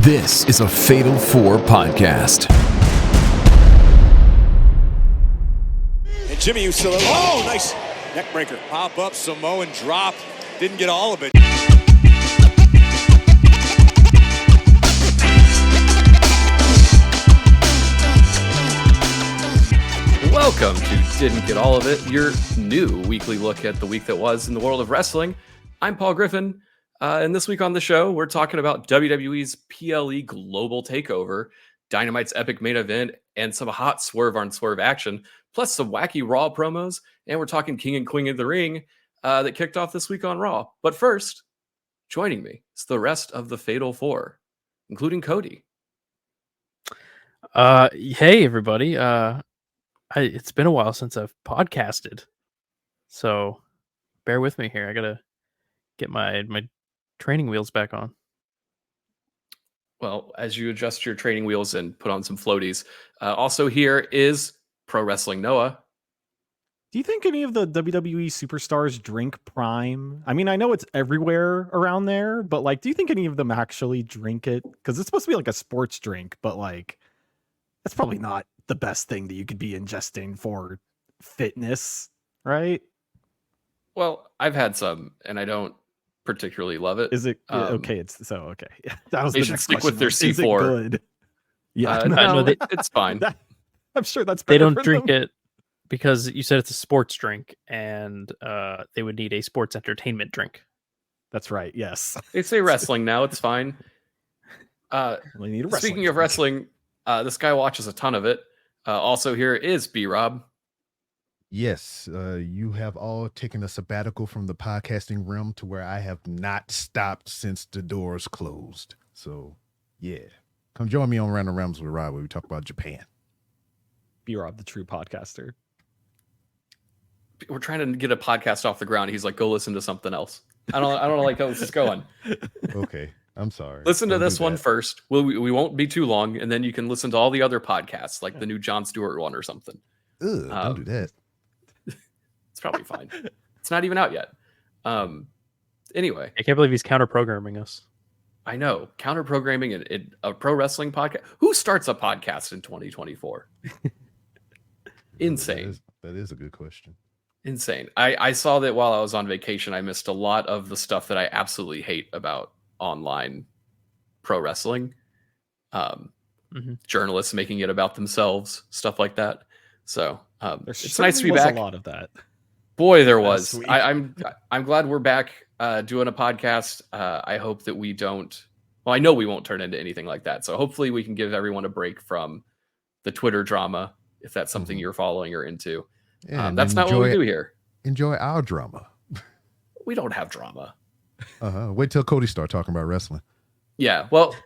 This is a Fatal 4 podcast. And Jimmy Uso, oh, nice neck breaker. Pop up, Samoan drop. Didn't get all of it. Welcome to Didn't Get All of It, your new weekly look at the week that was in the world of wrestling. I'm Paul Griffin, and this week on the show, we're talking about WWE's PLE Global Takeover, Dynamite's epic main event, and some hot Swerve on Swerve action, plus some wacky Raw promos, and we're talking King and Queen of the Ring that kicked off this week on Raw. But first, joining me is the rest of the Fatal 4, including Cody. Hey, everybody. It's been a while since I've podcasted, so bear with me here. I gotta get my training wheels back on. Well, as you adjust your training wheels and put on some floaties, also here is Pro Wrestling Noah. Do you think any of the WWE superstars drink Prime? I mean, I know it's everywhere around there, but like, do you think any of them actually drink it? Because it's supposed to be like a sports drink, but like, that's probably not the best thing that you could be ingesting for fitness, right? Well, I've had some, and I don't particularly love it. Is it okay? It's so okay. Yeah, that was they the should next stick question. with their Is it C4. good? Yeah, no, they- it's fine. I'm sure that's They better don't for drink them. it because you said it's a sports drink, and they would need a sports entertainment drink. That's right. Yes. They say wrestling now. It's fine. We need a wrestling Speaking of drink. wrestling, this guy watches a ton of it. Also here is B-Rob. Yes, you have all taken a sabbatical from the podcasting realm to where I have not stopped since the doors closed. So, yeah. Come join me on Random Realms with Rob where we talk about Japan. B-Rob, the true podcaster. We're trying to get a podcast off the ground. He's like, go listen to something else. I don't like how this is going. Okay, I'm sorry. Listen to Don't this do one that. first. We won't be too long, and then you can listen to all the other podcasts, like the new Jon Stewart one or something. Ugh, don't do that. It's probably fine. It's not even out yet. Anyway, I can't believe he's counter-programming us. I know, counter programming in a pro wrestling podcast. Who starts a podcast in 2024? Insane. That is a good question. Insane. I saw that while I was on vacation. I missed a lot of the stuff that I absolutely hate about online pro wrestling. Journalists making it about themselves, stuff like that. So it's nice to be back. A lot of that. Boy, there last was. week. I'm glad we're back doing a podcast. I hope that we don't. Well, I know we won't turn into anything like that. So hopefully we can give everyone a break from the Twitter drama, if that's something you're following or into. Yeah, That's not what we do here. Enjoy our drama. We don't have drama. Wait till Cody start talking about wrestling. Yeah, well,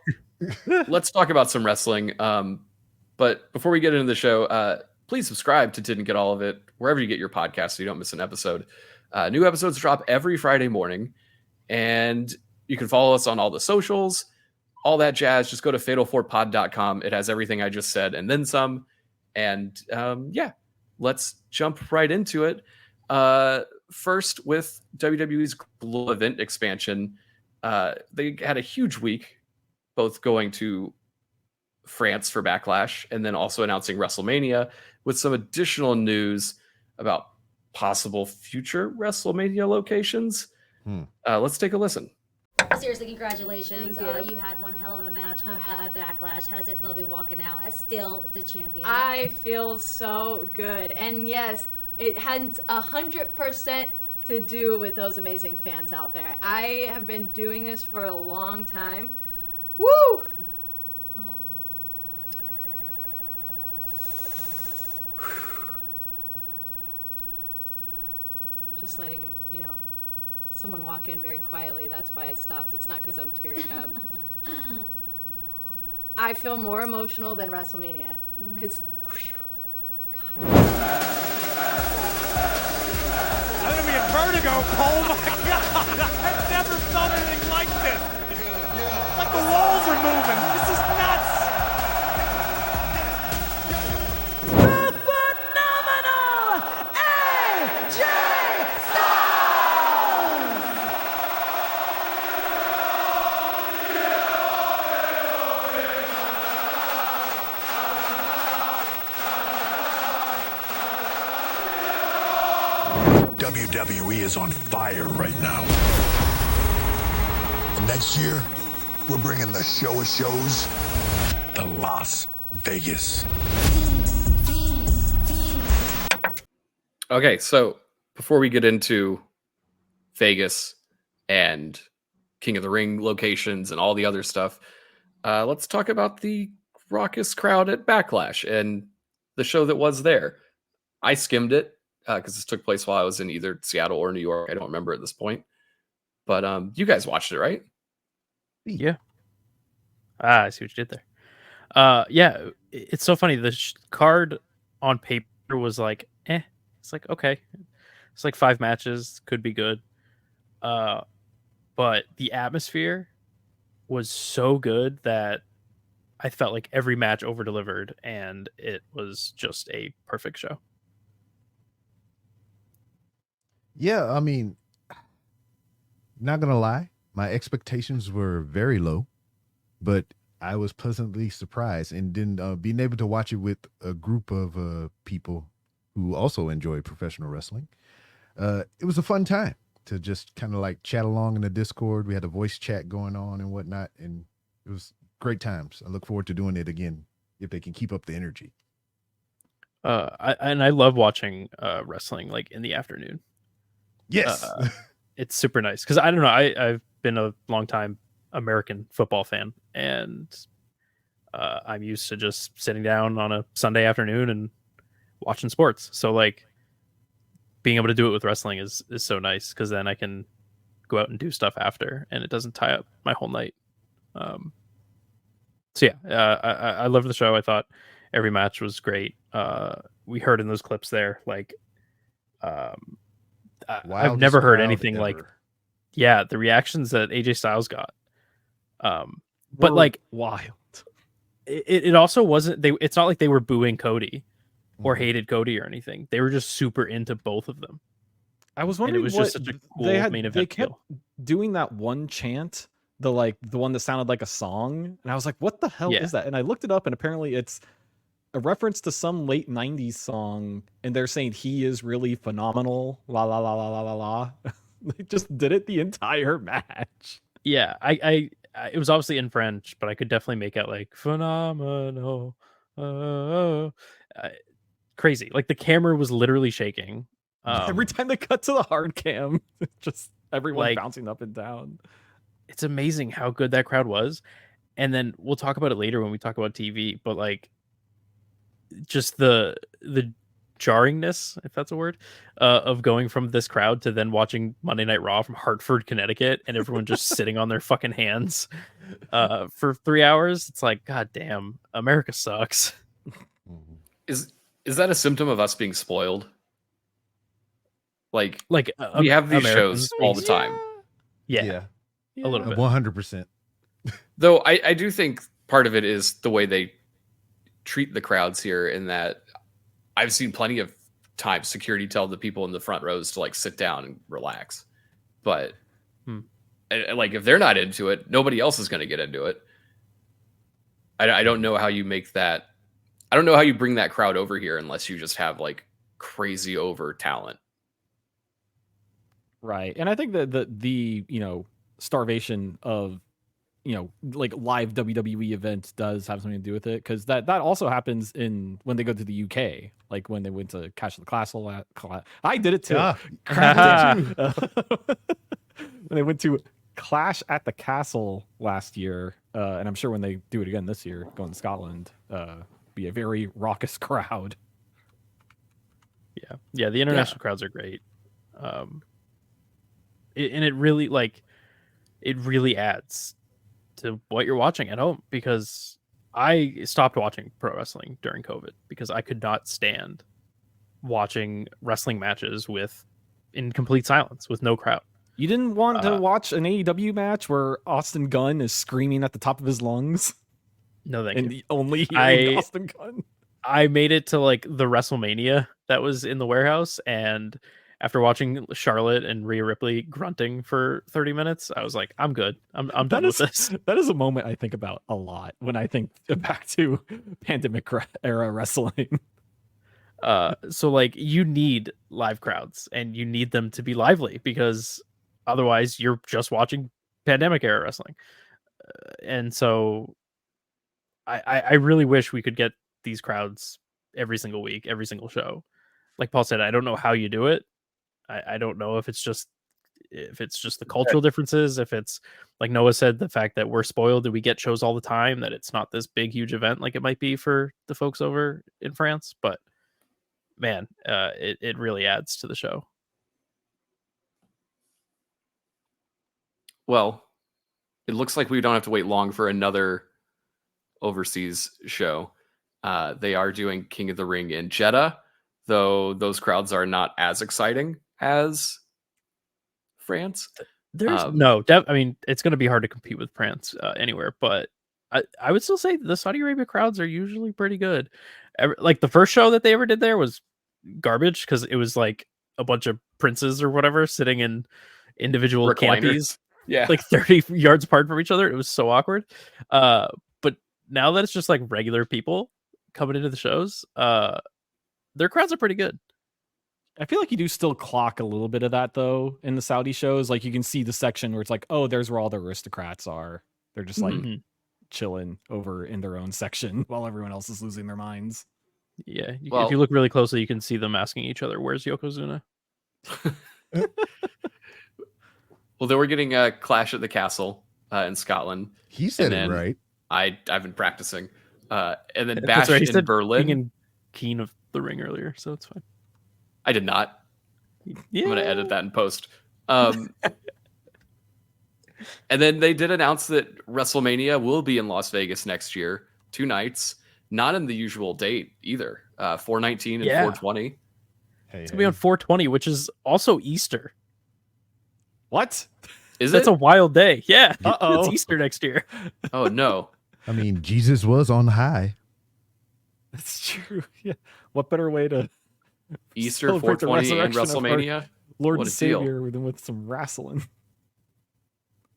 let's talk about some wrestling. But before we get into the show, please subscribe to Didn't Get All of It, wherever you get your podcast so you don't miss an episode. New episodes drop every Friday morning, and you can follow us on all the socials, all that jazz. Just go to fatal4pod.com. It has everything I just said and then some. And yeah, let's jump right into it. First, with WWE's global event expansion, they had a huge week, both going to France for Backlash and then also announcing Wrestlemania with some additional news about possible future Wrestlemania locations. Let's take a listen. Seriously, congratulations. You had one hell of a match at Backlash. How does it feel to be walking out as still the champion? I feel so good. And yes, it had 100% to do with those amazing fans out there. I have been doing this for a long time. Woo! Just letting, someone walk in very quietly. That's why I stopped. It's not because I'm tearing up. I feel more emotional than WrestleMania. Because, I'm going to be in vertigo. Oh my God. I've never felt anything like this. It's like the walls are moving. This is nuts. The phenomenal AJ Styles! WWE is on fire right now. And next year, we're bringing the show of shows to Las Vegas. Okay, so before we get into Vegas and King of the Ring locations and all the other stuff, let's talk about the raucous crowd at Backlash and the show that was there. I skimmed it because this took place while I was in either Seattle or New York. I don't remember at this point. But you guys watched it, right? Yeah. I see what you did there. Yeah, it's so funny. The card on paper was like, It's like, okay. It's like 5 matches. Could be good. But the atmosphere was so good that I felt like every match over-delivered, and it was just a perfect show. Yeah, I mean, not gonna lie, my expectations were very low, but I was pleasantly surprised, and then being able to watch it with a group of people who also enjoy professional wrestling. It was a fun time to just kind of like chat along in the Discord. We had a voice chat going on and whatnot, and it was great times. I look forward to doing it again if they can keep up the energy. I love watching wrestling like in the afternoon. Yes. It's super nice because I don't know. I've been a long time American football fan, and I'm used to just sitting down on a Sunday afternoon and watching sports. So like being able to do it with wrestling is so nice because then I can go out and do stuff after, and it doesn't tie up my whole night. So yeah, I loved the show. I thought every match was great. We heard in those clips there, like, I've never heard anything like, yeah, the reactions that AJ Styles got. But like wild. It also wasn't it's not like they were booing Cody or hated Cody or anything. They were just super into both of them. I was wondering, and it was just such a cool main event. They kept doing that one chant, the one that sounded like a song, and I was like, "What the hell is that?" And I looked it up, and apparently it's a reference to some late '90s song, and they're saying he is really phenomenal. La la la la la la la. They just did it the entire match. Yeah, I it was obviously in French, but I could definitely make out like phenomenal. Crazy. Like the camera was literally shaking. Every time they cut to the hard cam, just everyone like, bouncing up and down. It's amazing how good that crowd was. And then we'll talk about it later when we talk about TV, but like just the jarringness, if that's a word, of going from this crowd to then watching Monday Night Raw from Hartford, Connecticut, and everyone just sitting on their fucking hands for 3 hours. It's like, God damn, America sucks. Is that a symptom of us being spoiled? Like we have these Americans shows all the time. Yeah. A little bit. 100%. Though I do think part of it is the way they treat the crowds here, in that I've seen plenty of times security tell the people in the front rows to like sit down and relax. But like if they're not into it, nobody else is going to get into it. I don't know how you make that. I don't know how you bring that crowd over here unless you just have like crazy over talent. Right. And I think that the starvation of, like live WWE events does have something to do with it, because that also happens when they go to the UK, like when they went to Clash of the Castle. I did it too. When they went to Clash at the Castle last year, and I'm sure when they do it again this year, going to Scotland, be a very raucous crowd. Yeah. The international crowds are great. It really adds to what you're watching at home, because I stopped watching pro wrestling during COVID because I could not stand watching wrestling matches in complete silence with no crowd. You didn't want to watch an AEW match where Austin Gunn is screaming at the top of his lungs? No, thank you. Only hearing Austin Gunn. I made it to like the Wrestlemania that was in the warehouse, and after watching Charlotte and Rhea Ripley grunting for 30 minutes, I was like, I'm good. I'm done with this. That is a moment I think about a lot when I think back to pandemic era wrestling. So like you need live crowds and you need them to be lively because otherwise you're just watching pandemic era wrestling. And so I really wish we could get these crowds every single week, every single show. Like Paul said, I don't know how you do it. I don't know if it's just the cultural differences, if it's like Noah said, the fact that we're spoiled that we get shows all the time, that it's not this big huge event like it might be for the folks over in France. But man, it really adds to the show. Well, it looks like we don't have to wait long for another overseas show. They are doing King of the Ring in Jeddah, though those crowds are not as exciting as France. There's I mean, it's going to be hard to compete with France anywhere, but I would still say the Saudi Arabia crowds are usually pretty good. Like the first show that they ever did there was garbage because it was like a bunch of princes or whatever sitting in individual Recliners. canopies, Yeah, like 30 yards apart from each other. It was so awkward. But now that it's just like regular people coming into the shows, their crowds are pretty good. I feel like you do still clock a little bit of that though in the Saudi shows. Like you can see the section where it's like, oh, there's where all the aristocrats are. They're just like chilling over in their own section while everyone else is losing their minds. Yeah, if you look really closely, you can see them asking each other, "Where's Yokozuna?" Well, they were getting a Clash at the Castle in Scotland. He said it right. I've been practicing. And then That's Bash right. He in said Berlin. King and Keen of the Ring earlier, so it's fine. I did not. Yeah. I'm going to edit that in post. And then they did announce that WrestleMania will be in Las Vegas next year, 2 nights, not in the usual date either. 4/19 and 4/20. It's gonna be on 4/20, which is also Easter. What? That's a wild day. Yeah. Uh-oh. It's Easter next year. Oh no. I mean, Jesus was on high. That's true. Yeah. What better way to Easter, celebrate the 4/20, and resurrection of our WrestleMania? Lord What and a deal. Savior than with some wrestling?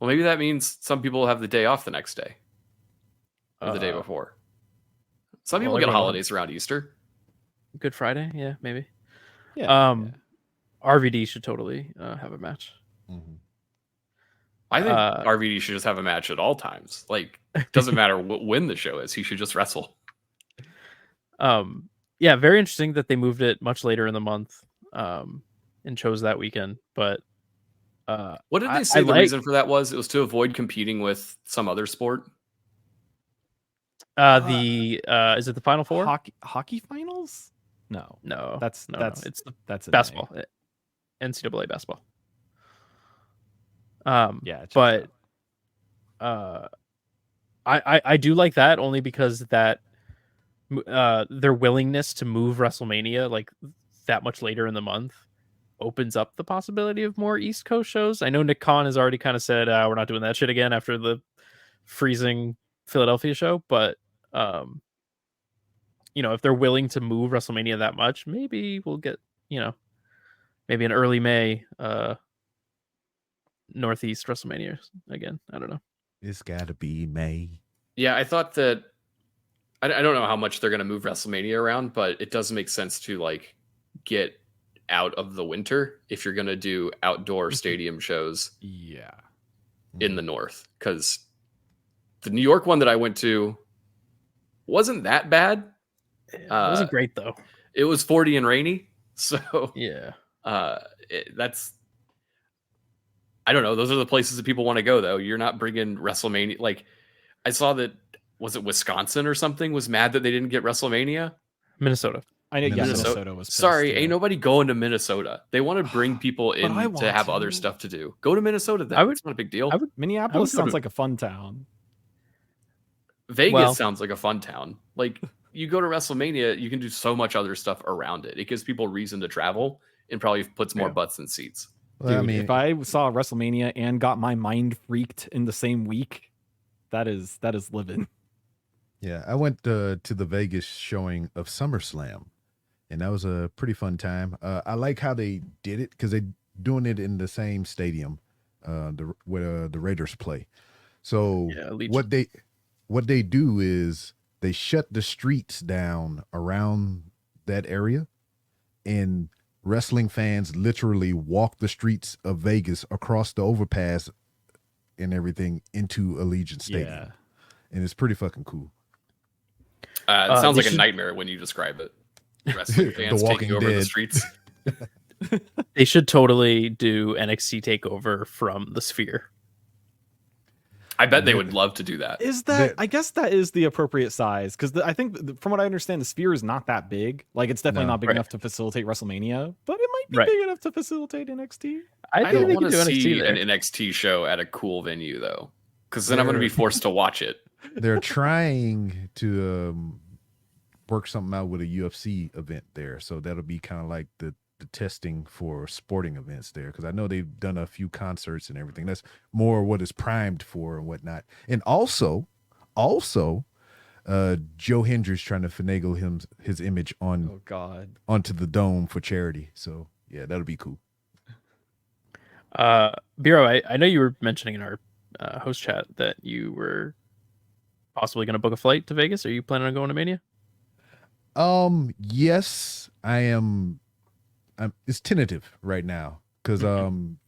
Well, maybe that means some people have the day off the next day or the day before. Some people get holidays around Easter. Good Friday, yeah, maybe. Yeah. RVD should totally have a match. I think RVD should just have a match at all times. Like, doesn't matter when the show is. He should just wrestle. Yeah, very interesting that they moved it much later in the month and chose that weekend. But what did they say the reason for that was? It was to avoid competing with some other sport. Is it the Final Four? Hockey finals? No. That's basketball. NCAA basketball. But I do like that only because that their willingness to move WrestleMania like that much later in the month opens up the possibility of more East Coast shows. I know Nick Khan has already kind of said we're not doing that shit again after the freezing Philadelphia show, but if they're willing to move WrestleMania that much, maybe we'll get maybe an early May Northeast WrestleMania again. I don't know. It's got to be May. Yeah, I thought that I don't know how much they're going to move WrestleMania around, but it does make sense to like get out of the winter if you're going to do outdoor stadium shows. Yeah, in the north, because the New York one that I went to wasn't that bad. It wasn't great though. It was 40 and rainy, so yeah. That's I don't know. Those are the places that people want to go, though. You're not bringing WrestleMania. Like, I saw that, was it Wisconsin or something, was mad that they didn't get WrestleMania? Minnesota. I know, Minnesota was pissed. Sorry, ain't nobody going to Minnesota. They want to bring people in to have other stuff to do. Go to Minnesota then. It's not a big deal. Minneapolis sounds like a fun town. Vegas sounds like a fun town. Like, you go to WrestleMania, you can do so much other stuff around it. It gives people reason to travel and probably puts more butts in seats. Well, dude, if I saw WrestleMania and got my mind freaked in the same week, that is living. Yeah, I went to the Vegas showing of SummerSlam, and that was a pretty fun time. I like how they did it because they're doing it in the same stadium where the Raiders play. So what they do is they shut the streets down around that area and wrestling fans literally walk the streets of Vegas across the overpass and everything into Allegiant Stadium. Yeah. And it's pretty fucking cool. It sounds like a nightmare when you describe it. Wrestling fans taking over the streets. They should totally do NXT Takeover from the Sphere. I bet they would love to do that. Is that? I guess that is the appropriate size because I think, from what I understand, the Sphere is not that big. Like, it's definitely not big enough to facilitate WrestleMania, but it might be big enough to facilitate NXT. I don't want to see an NXT show at a cool venue though, because then I'm going to be forced to watch it. They're trying to work something out with a UFC event there, so that'll be kind of like the testing for sporting events there, because I know they've done a few concerts and everything. That's more what is primed for and whatnot. And also Joe Hendry's trying to finagle his image onto the dome for charity. So yeah, that'll be cool. Biro, I know you were mentioning in our host chat that you were possibly going to book a flight to Vegas. Are you planning on going to Mania? Yes, I am. It's tentative right now because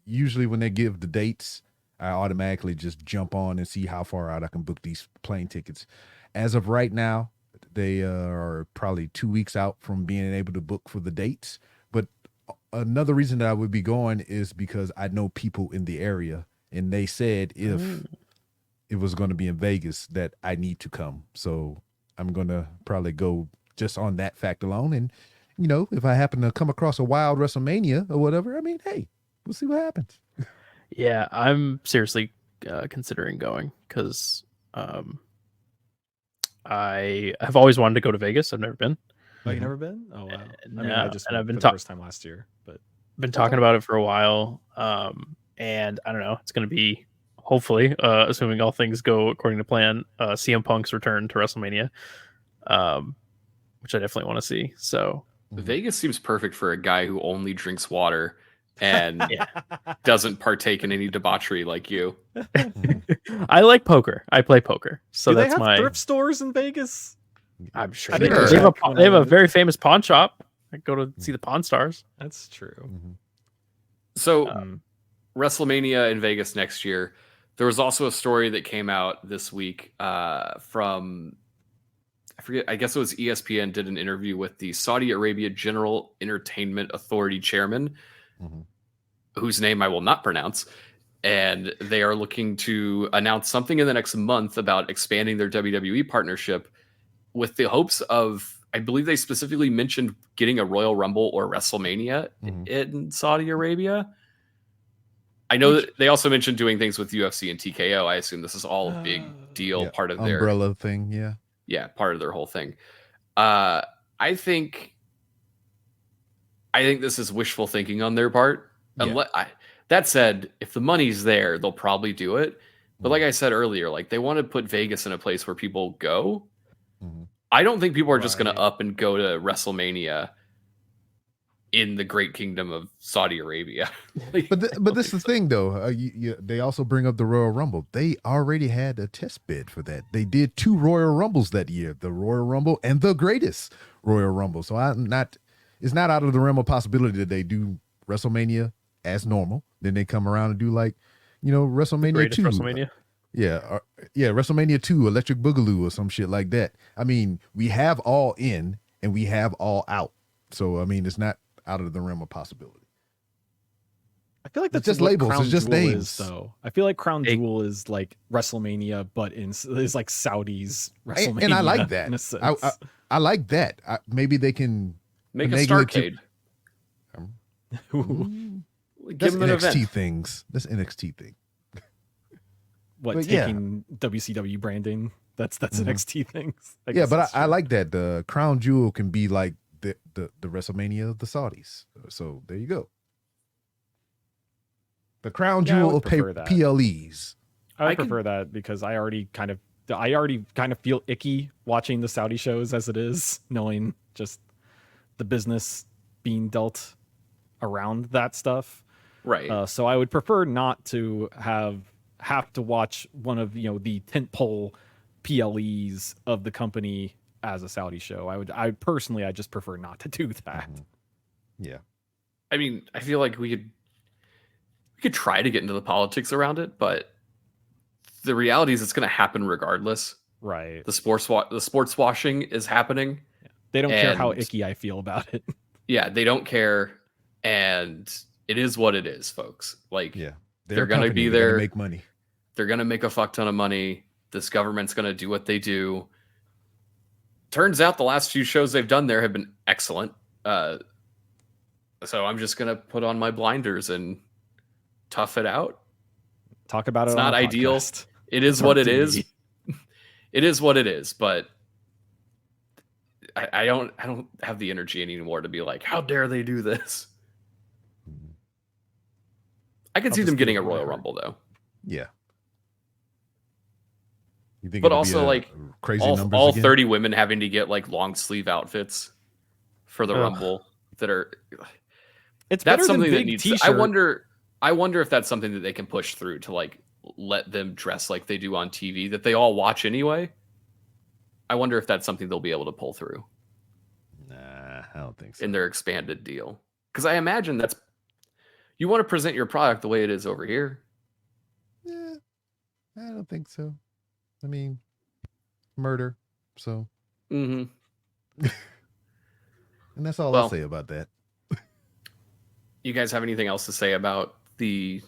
usually when they give the dates, I automatically just jump on and see how far out I can book these plane tickets. As of right now, they are probably 2 weeks out from being able to book for the dates. But another reason that I would be going is because I know people in the area, and they said if it was going to be in Vegas that I need to come. So I'm going to probably go just on that fact alone. And if I happen to come across a wild WrestleMania or whatever, I mean, hey, we'll see what happens. Yeah, I'm seriously considering going because I have always wanted to go to Vegas. I've never been. Oh, you never been? Oh, wow. No, I mean, I just and I've been for the first time last year, but been talking about it for a while. And I don't know, it's going to be hopefully, assuming all things go according to plan, CM Punk's return to WrestleMania, which I definitely want to see. So Vegas seems perfect for a guy who only drinks water and doesn't partake in any debauchery like you. I like poker. I play poker. So do that's they have thrift stores in Vegas? I'm sure I they think do. They have a very famous pawn shop. I go to see the Pawn Stars. That's true. So WrestleMania in Vegas next year. There was also a story that came out this week from, I forget, I guess it was ESPN did an interview with the Saudi Arabia General Entertainment Authority chairman, whose name I will not pronounce. And they are looking to announce something in the next month about expanding their WWE partnership with the hopes of, I believe they specifically mentioned getting a Royal Rumble or WrestleMania in Saudi Arabia. I know that they also mentioned doing things with UFC and TKO. I assume this is all a big deal, part of their umbrella thing. Yeah, part of their whole thing. I think this is wishful thinking on their part. That said, if the money's there, they'll probably do it. But like I said earlier, like they want to put Vegas in a place where people go. I don't think people are just going to up and go to WrestleMania in the great kingdom of Saudi Arabia. But this is the thing, though. They also bring up the Royal Rumble. They already had a test bid for that. They did 2 Royal Rumbles that year, the Royal Rumble and the greatest Royal Rumble. So it's not out of the realm of possibility that they do WrestleMania as normal. Then they come around and do WrestleMania 2. WrestleMania. Yeah, WrestleMania 2, Electric Boogaloo or some shit like that. I mean, we have all in and we have all out. So, I mean, it's not out of the realm of possibility. I feel like that's just labels. It's just names. So I feel like Crown Jewel is like WrestleMania, but is like Saudi's WrestleMania. And I like that. I like that. Maybe they can make a Starcade. That's NXT things. That's NXT thing. Taking WCW branding? That's NXT things. But I like that. The Crown Jewel can be like the WrestleMania of the Saudis. So there you go. The Crown Jewel of PLEs. I prefer that because I already kind of feel icky watching the Saudi shows as it is, knowing just the business being dealt around that stuff. Right. So I would prefer not to have to watch one of the tentpole PLEs of the company as a Saudi show. I personally just prefer not to do that. Yeah. I mean, I feel like we could try to get into the politics around it, but the reality is it's going to happen regardless. Right. The sports washing is happening. They don't care how icky I feel about it. Yeah, they don't care, and it is what it is, folks. Like, Yeah, they're going to be there, make money. They're going to make a fuck ton of money. This government's going to do what they do. Turns out the last few shows they've done there have been excellent. So I'm just going to put on my blinders and tough it out. Talk about it. It's not ideal. It is what it is. It is what it is, but I don't have the energy anymore to be like, how dare they do this? I could see them getting a Royal Rumble though. Yeah. You think but also like crazy all 30 women having to get like long sleeve outfits for the Rumble that are that's something that needs I wonder if that's something that they can push through to like let them dress like they do on TV that they all watch anyway. I wonder if that's something they'll be able to pull through. Nah, I don't think so. In their expanded deal. Because I imagine you want to present your product the way it is over here. Yeah, I don't think so. I mean, murder. So. Mm-hmm. And that's all I'll say about that. You guys have anything else to say about the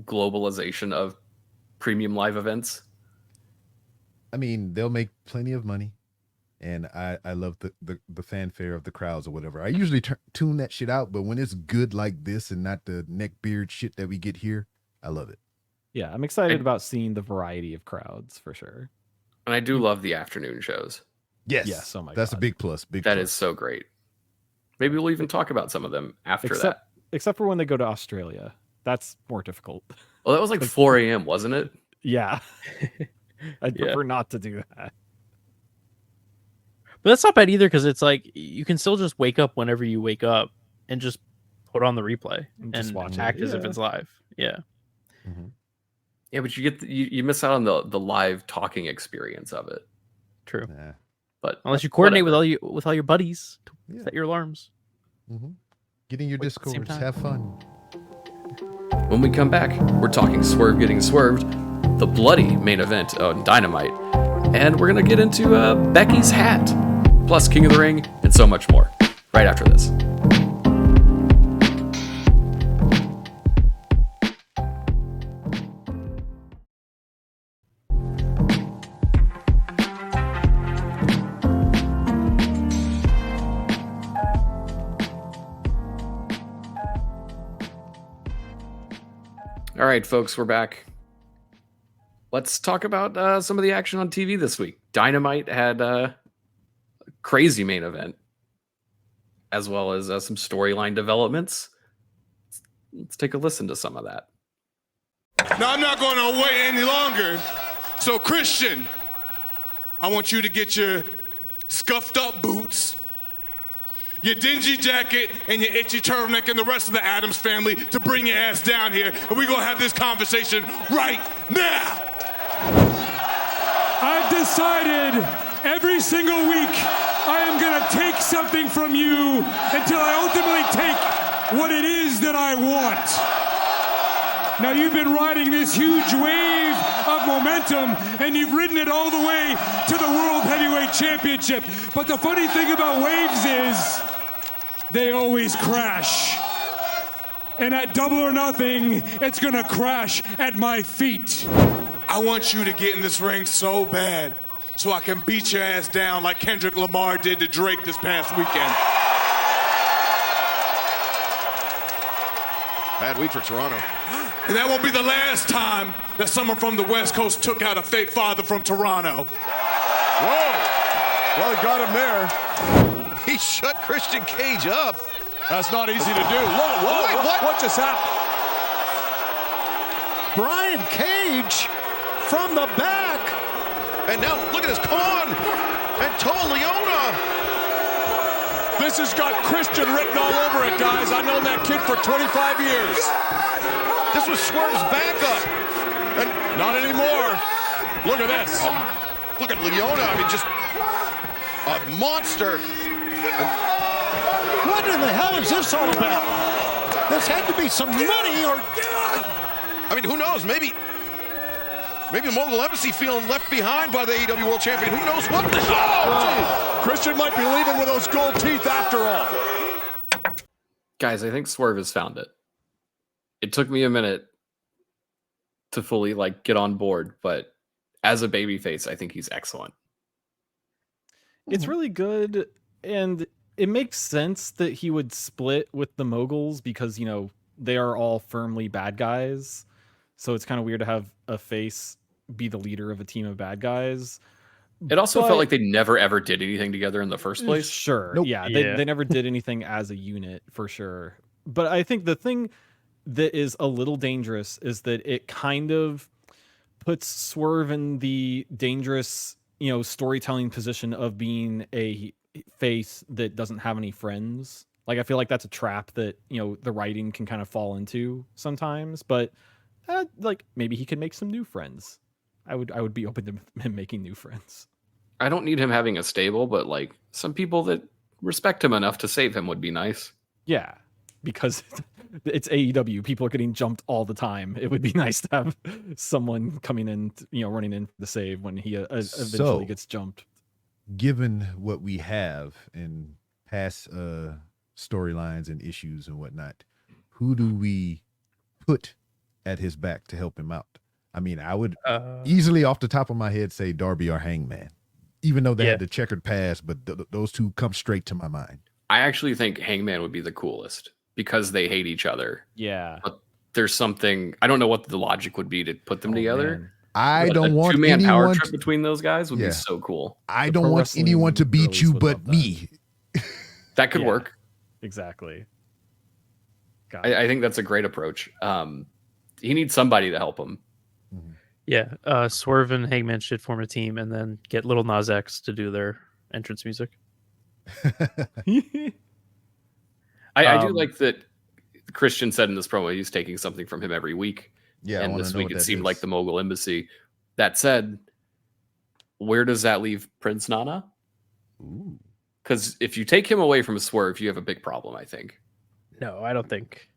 globalization of premium live events? I mean, they'll make plenty of money, and I love the fanfare of the crowds or whatever. I usually tune that shit out, but when it's good like this and not the neckbeard shit that we get here, I love it. Yeah, I'm excited about seeing the variety of crowds for sure. And I do love the afternoon shows. Yes. Oh my God. That's a big plus. That is so great. Maybe we'll even talk about some of them after that. Except for when they go to Australia. That's more difficult. Well, that was like 4 a.m., wasn't it? Yeah. I'd prefer not to do that. But that's not bad either, because it's like you can still just wake up whenever you wake up and just put on the replay and just watch act as if it's live. Yeah. Mm-hmm. Yeah, but you miss out on the live talking experience of it. True. Yeah. But unless you coordinate with all your buddies to set your alarms. Mm-hmm. Get in your Discords, have fun. When we come back, we're talking Swerve getting swerved, the bloody main event on Dynamite, and we're gonna get into Becky's hat, plus King of the Ring, and so much more. Right after this. All right, folks, we're back. Let's talk about some of the action on TV this week. Dynamite had a crazy main event, as well as some storyline developments. Let's take a listen to some of that. Now, I'm not going to wait any longer. So, Christian, I want you to get your scuffed up boots, your dingy jacket, and your itchy turtleneck, and the rest of the Addams family to bring your ass down here, and we're gonna have this conversation right now. I've decided every single week I am gonna take something from you until I ultimately take what it is that I want. Now, you've been riding this huge wave of momentum, and you've ridden it all the way to the World Heavyweight Championship. But the funny thing about waves is they always crash. And at Double or Nothing, it's gonna crash at my feet. I want you to get in this ring so bad so I can beat your ass down like Kendrick Lamar did to Drake this past weekend. Bad week for Toronto. And that won't be the last time that someone from the West Coast took out a fake father from Toronto. Whoa! Well, he got him there. He shut Christian Cage up. That's not easy to do. Whoa, what just happened? Brian Cage from the back. And now look at this Khan and Leona. This has got Christian written all over it, guys. I've known that kid for 25 years. This was Swerve's backup. And not anymore. Look at this. Look at Leona. I mean, just a monster. What in the hell is this all about? This had to be some money or... I mean, who knows? Maybe the Mogul Embassy feeling left behind by the AEW World Champion. Who knows what this... Christian might be leaving with those gold teeth after all. Guys, I think Swerve has found it. It took me a minute to fully get on board, but as a babyface, I think he's excellent. It's really good, and it makes sense that he would split with the Moguls because, they are all firmly bad guys. So it's kind of weird to have a face be the leader of a team of bad guys. It also felt like they never ever did anything together in the first place. Sure. Nope. Yeah, they never did anything as a unit for sure. But I think the thing that is a little dangerous is that it kind of puts Swerve in the dangerous, storytelling position of being a face that doesn't have any friends. Like, I feel like that's a trap that, the writing can kind of fall into sometimes, but maybe he could make some new friends. I would be open to him making new friends. I don't need him having a stable, but some people that respect him enough to save him would be nice. Yeah, because it's AEW. People are getting jumped all the time. It would be nice to have someone coming in, running in for the save when he eventually gets jumped. Given what we have in past storylines and issues and whatnot, who do we put at his back to help him out? I mean, I would easily off the top of my head say Darby or Hangman, even though they had the checkered past, but those two come straight to my mind. I actually think Hangman would be the coolest because they hate each other. Yeah. But there's something, I don't know what the logic would be to put them together. Man. I don't want two-man anyone power trip between those guys would be so cool. I don't want anyone to beat you but me. That could work. Exactly. I think that's a great approach. He needs somebody to help him. Yeah, Swerve and Hangman should form a team and then get Little Nas X to do their entrance music. I do like that Christian said in this promo he's taking something from him every week. Yeah, and this week it seemed like the Mogul Embassy. That said, where does that leave Prince Nana? Because if you take him away from Swerve, you have a big problem, I think. No, I don't think.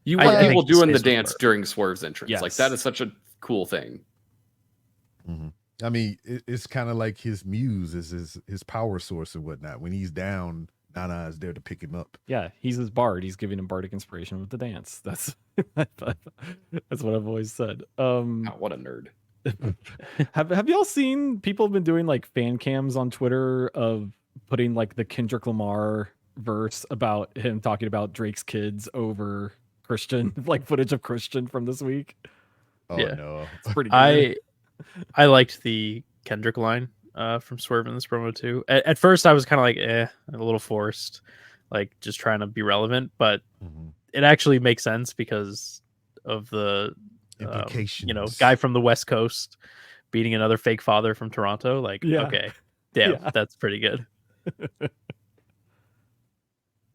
You want people doing the dance during Swerve's entrance. Yes. That is such a cool thing. Mm-hmm. I mean, it's kind of like his muse is his power source and whatnot. When he's down, Nana is there to pick him up. Yeah, he's his bard. He's giving him bardic inspiration with the dance. That's what I've always said. What a nerd. Have y'all seen people have been doing fan cams on Twitter of putting the Kendrick Lamar verse about him talking about Drake's kids over Christian, footage of Christian from this week? Oh no, it's pretty good. I liked the Kendrick line from Swerve in this promo too. At first, I was kind of a little forced, just trying to be relevant, but it actually makes sense because of the implications. Guy from the West Coast beating another fake father from Toronto. Okay, yeah, that's pretty good.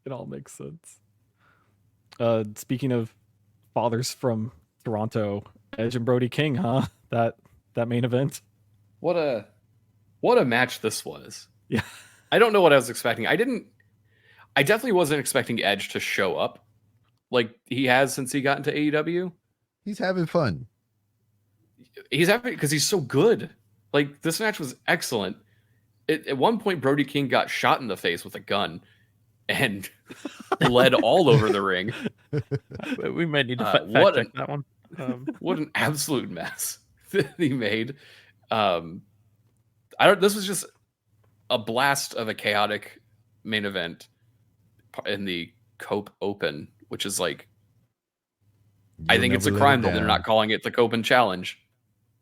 It all makes sense. Speaking of fathers from Toronto, Edge and Brody King, huh? That main event. What a match this was. Yeah. I don't know what I was expecting. I definitely wasn't expecting Edge to show up like he has since he got into AEW. He's having fun. He's having because he's so good. This match was excellent. At one point, Brody King got shot in the face with a gun and bled all over the ring. We might need to fact check that one. What an absolute mess that he made. This was just a blast of a chaotic main event in the Cope Open, which is I think it's a crime that they're not calling it the Copen Challenge.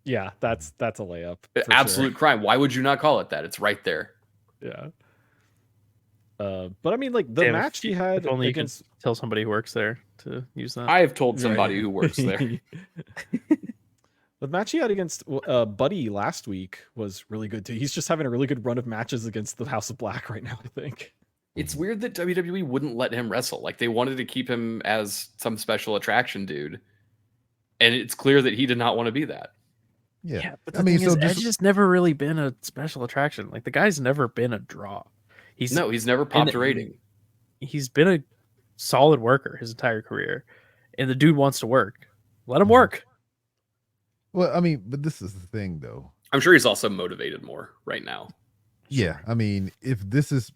Yeah, that's a layup. Absolute crime. Why would you not call it that? It's right there. Yeah. But I mean, the match he had only against... you can tell somebody who works there to use that. I have told somebody who works there. The match he had against Buddy last week was really good too. He's just having a really good run of matches against the House of Black right now, I think. It's weird that WWE wouldn't let him wrestle. They wanted to keep him as some special attraction dude. And it's clear that he did not want to be that. Yeah, but the thing is, Edge has never really been a special attraction. The guy's never been a draw. He's never popped a rating. he's been a solid worker his entire career, and the dude wants to work. Let him work. Well, I mean, but this is the thing, though. I'm sure he's also motivated more right now. Yeah, I mean, if this is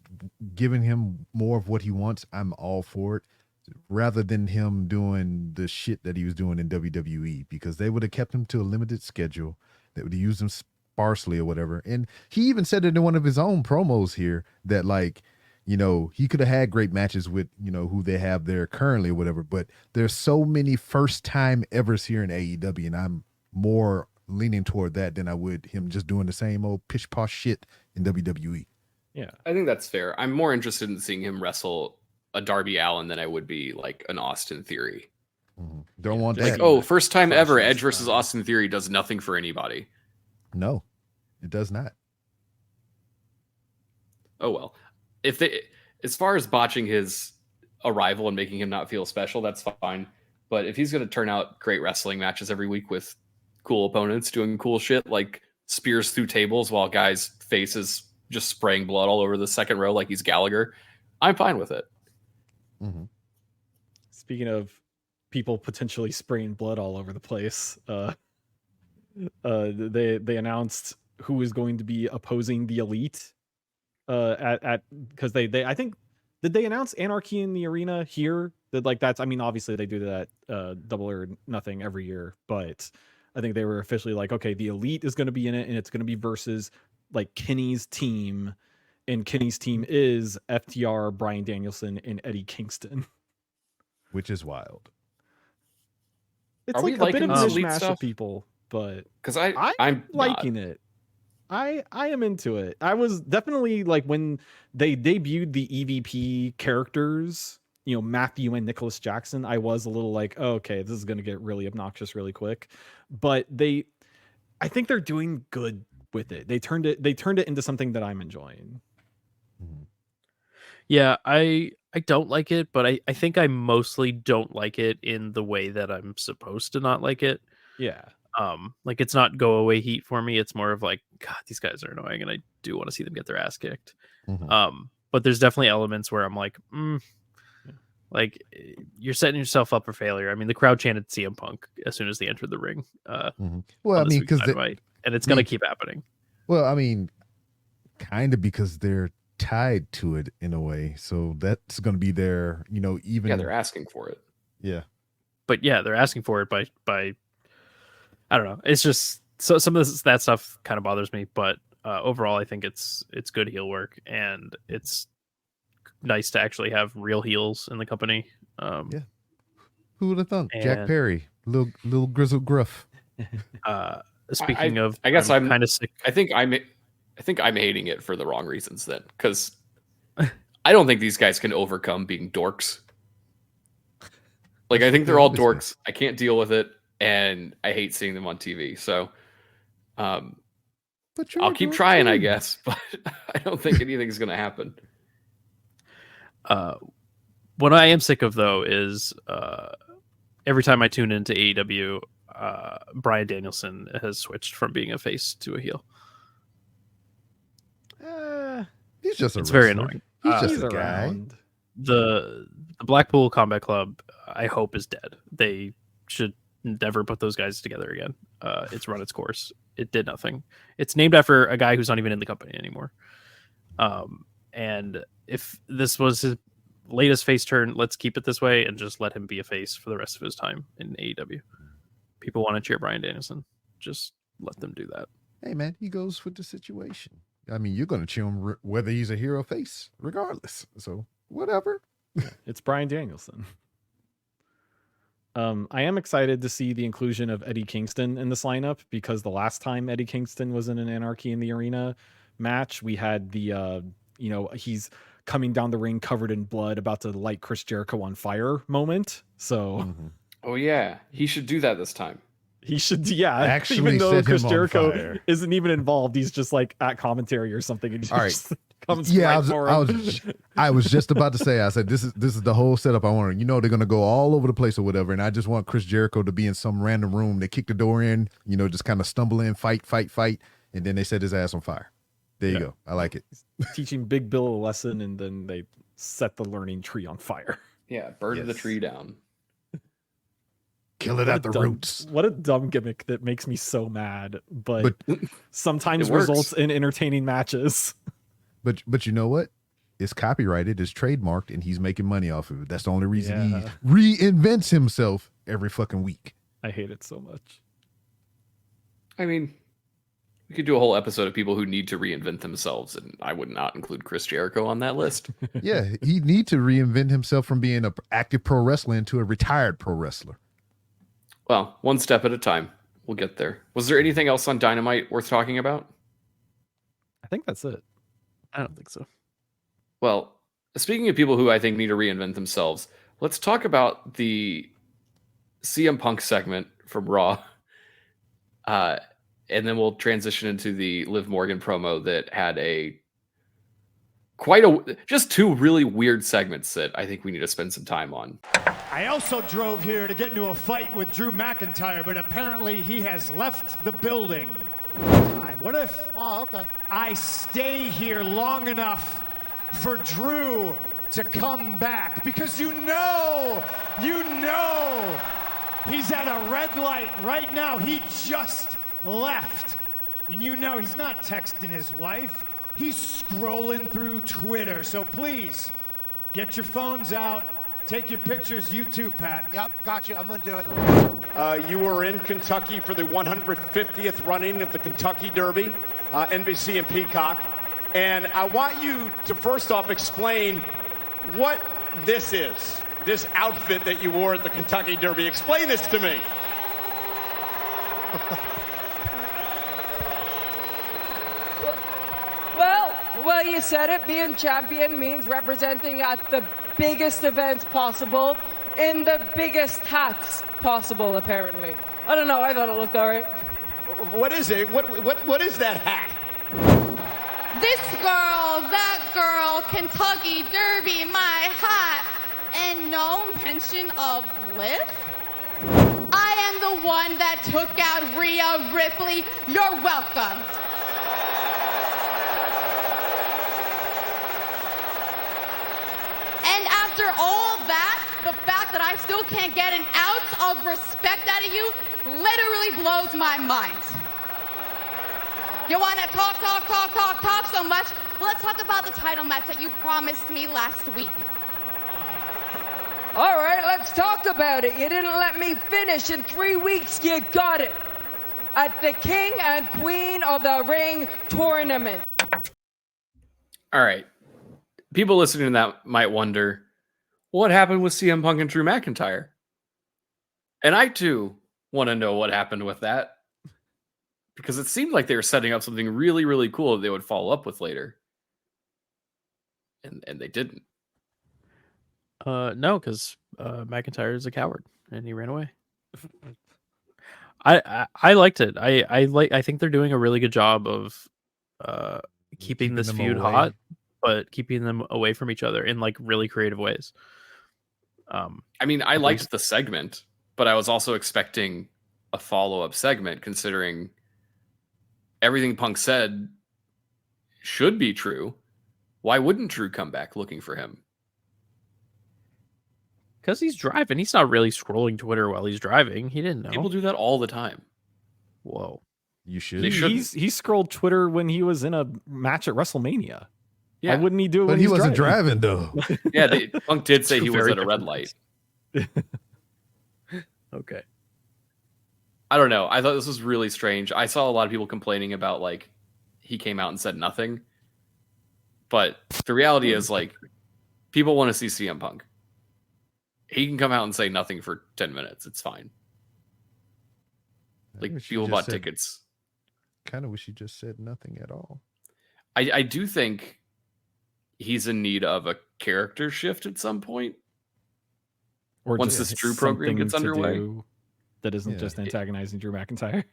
giving him more of what he wants, I'm all for it. Rather than him doing the shit that he was doing in WWE, because they would have kept him to a limited schedule. They would have used him sparsely or whatever. And he even said it in one of his own promos here that, like, you know, he could have had great matches with, you know, who they have there currently or whatever. But there's so many first time evers here in AEW, and I'm more leaning toward that than I would him just doing the same old pish posh shit in WWE. Yeah, I think that's fair. I'm more interested in seeing him wrestle a Darby Allin than I would be like an Austin Theory. Don't want like, that. oh, first time ever, Edge versus Austin Theory does nothing for anybody. No, it does not. Oh well. If they, as far as botching his arrival and making him not feel special, that's fine. But if he's going to turn out great wrestling matches every week with cool opponents doing cool shit like spears through tables while guys' faces just spraying blood all over the second row like he's Gallagher, I'm fine with it. Mm-hmm. Speaking of people potentially spraying blood all over the place, they announced who is going to be opposing the Elite. Because they I think, did they announce Anarchy in the Arena here? That, like, that's, I mean, obviously they do that Double or Nothing every year, but I think they were officially like, okay, the Elite is going to be in it, and it's going to be versus like Kenny's team. And Kenny's team is FTR, Bryan Danielson, and Eddie Kingston. Which is wild. It's like a bit of a mishmash of people, but because I'm liking it. I am into it. I was definitely, like, when they debuted the EVP characters, you know, Matthew and Nicholas Jackson, I was a little like, oh, okay, this is going to get really obnoxious really quick. But I think they're doing good with it. They turned it into something that I'm enjoying. Yeah, I don't like it, but I think I mostly don't like it in the way that I'm supposed to not like it. Yeah. Like, it's not go away heat for me. It's more of like, God, these guys are annoying, and I do want to see them get their ass kicked. But there's definitely elements where I'm like, like, you're setting yourself up for failure. I mean, the crowd chanted CM Punk as soon as they entered the ring. Well, I mean, because and it's going to keep happening. Well, I mean, kind of, because they're tied to it in a way, so that's going to be their, you know, even. Yeah, they're asking for it. Yeah, but yeah, they're asking for it by I don't know. It's just some of that stuff kind of bothers me, but overall, I think it's good heel work, and it's nice to actually have real heels in the company. Yeah, who would have thought? Jack Perry, little grizzled gruff. Speaking of, I guess I'm kind of sick. I think I'm hating it for the wrong reasons then, because I don't think these guys can overcome being dorks. Like, I think they're all dorks. I can't deal with it, and I hate seeing them on TV. So, I'll keep trying, I guess, but I don't think anything's going to happen. What I am sick of, though, is every time I tune into AEW, Bryan Danielson has switched from being a face to a heel. He's just it's very annoying. He's just a guy. The Blackpool Combat Club, I hope, is dead. They should never put those guys together again. It's run its course. It did nothing. It's named after a guy who's not even in the company anymore. And if this was his latest face turn, let's keep it this way and just let him be a face for the rest of his time in AEW. People want to cheer Bryan Danielson. Just let them do that. Hey, man, he goes with the situation. I mean, you're going to cheer him whether he's a hero face, regardless. So, whatever. It's Bryan Danielson. I am excited to see the inclusion of Eddie Kingston in this lineup, because the last time Eddie Kingston was in an Anarchy in the Arena match, we had the, he's coming down the ring covered in blood, about to light Chris Jericho on fire moment. So, oh yeah, he should do that this time. He should, yeah. Actually, even though Chris Jericho fire. isn't even involved, he's just like at commentary or something. And all right, just comes yeah. right I was just about to say. I said this is the whole setup I wanted. You know, they're gonna go all over the place or whatever, and I just want Chris Jericho to be in some random room. They kick the door in, you know, just kind of stumble in, fight, and then they set his ass on fire. There you go. I like it. Teaching Big Bill a lesson, and then they set the learning tree on fire. Yeah, burn the tree down. Kill it at the roots. What a dumb gimmick that makes me so mad, but sometimes It works. results in entertaining matches. But you know what? It's copyrighted, it's trademarked, and he's making money off of it. That's the only reason Yeah. he reinvents himself every fucking week. I hate it so much. I mean, we could do a whole episode of people who need to reinvent themselves, and I would not include Chris Jericho on that list. Yeah, he need to reinvent himself from being an active pro wrestler into a retired pro wrestler. Well, one step at a time. We'll get there. Was there anything else on Dynamite worth talking about? I think that's it. I don't think so. Well, speaking of people who I think need to reinvent themselves, let's talk about the CM Punk segment from Raw. And then we'll transition into the Liv Morgan promo that had just two really weird segments that I think we need to spend some time on. I also drove here to get into a fight with Drew McIntyre, but apparently he has left the building. What if I stay here long enough for Drew to come back? Because you know, he's at a red light right now. He just left. And you know he's not texting his wife. He's scrolling through Twitter. So please, get your phones out. Take your pictures. You too, Pat. Yep, got you. I'm going to do it. You were in Kentucky for the 150th running of the Kentucky Derby, NBC and Peacock. And I want you to first off explain what this is, this outfit that you wore at the Kentucky Derby. Explain this to me. Well, you said it. Being champion means representing at the biggest events possible in the biggest hats possible, apparently. I don't know. I thought it looked all right. What is it? What is that hat? This girl, that girl, Kentucky Derby, my hat, and no mention of Liv? I am the one that took out Rhea Ripley. You're welcome. And after all that, the fact that I still can't get an ounce of respect out of you literally blows my mind. You want to talk so much? Well, let's talk about the title match that you promised me last week. All right, let's talk about it. You didn't let me finish. In 3 weeks, you got it. At the King and Queen of the Ring tournament. All right. People listening to that might wonder, what happened with CM Punk and Drew McIntyre? And I, too, want to know what happened with that. Because it seemed like they were setting up something really, really cool that they would follow up with later. And they didn't. No, because McIntyre is a coward and he ran away. I liked it. I think they're doing a really good job of keeping this feud hot, but keeping them away from each other in like really creative ways. I mean, I liked the segment, but I was also expecting a follow-up segment, considering everything Punk said should be true. Why wouldn't Drew come back looking for him? Because he's driving. He's not really scrolling Twitter while he's driving. He didn't know. People do that all the time. Whoa. You should. He scrolled Twitter when he was in a match at WrestleMania. Yeah. Why wouldn't he do it But when he he's wasn't driving? though. Yeah, Punk did say Two he was very at a red different light. Okay. I don't know. I thought this was really strange. I saw a lot of people complaining about like he came out and said nothing. But the reality is like people want to see CM Punk. He can come out and say nothing for 10 minutes. It's fine. Like people bought tickets. Kind of wish he just said nothing at all. I do think he's in need of a character shift at some point. Or once just this Drew program gets something to underway. do that isn't just antagonizing Drew McIntyre.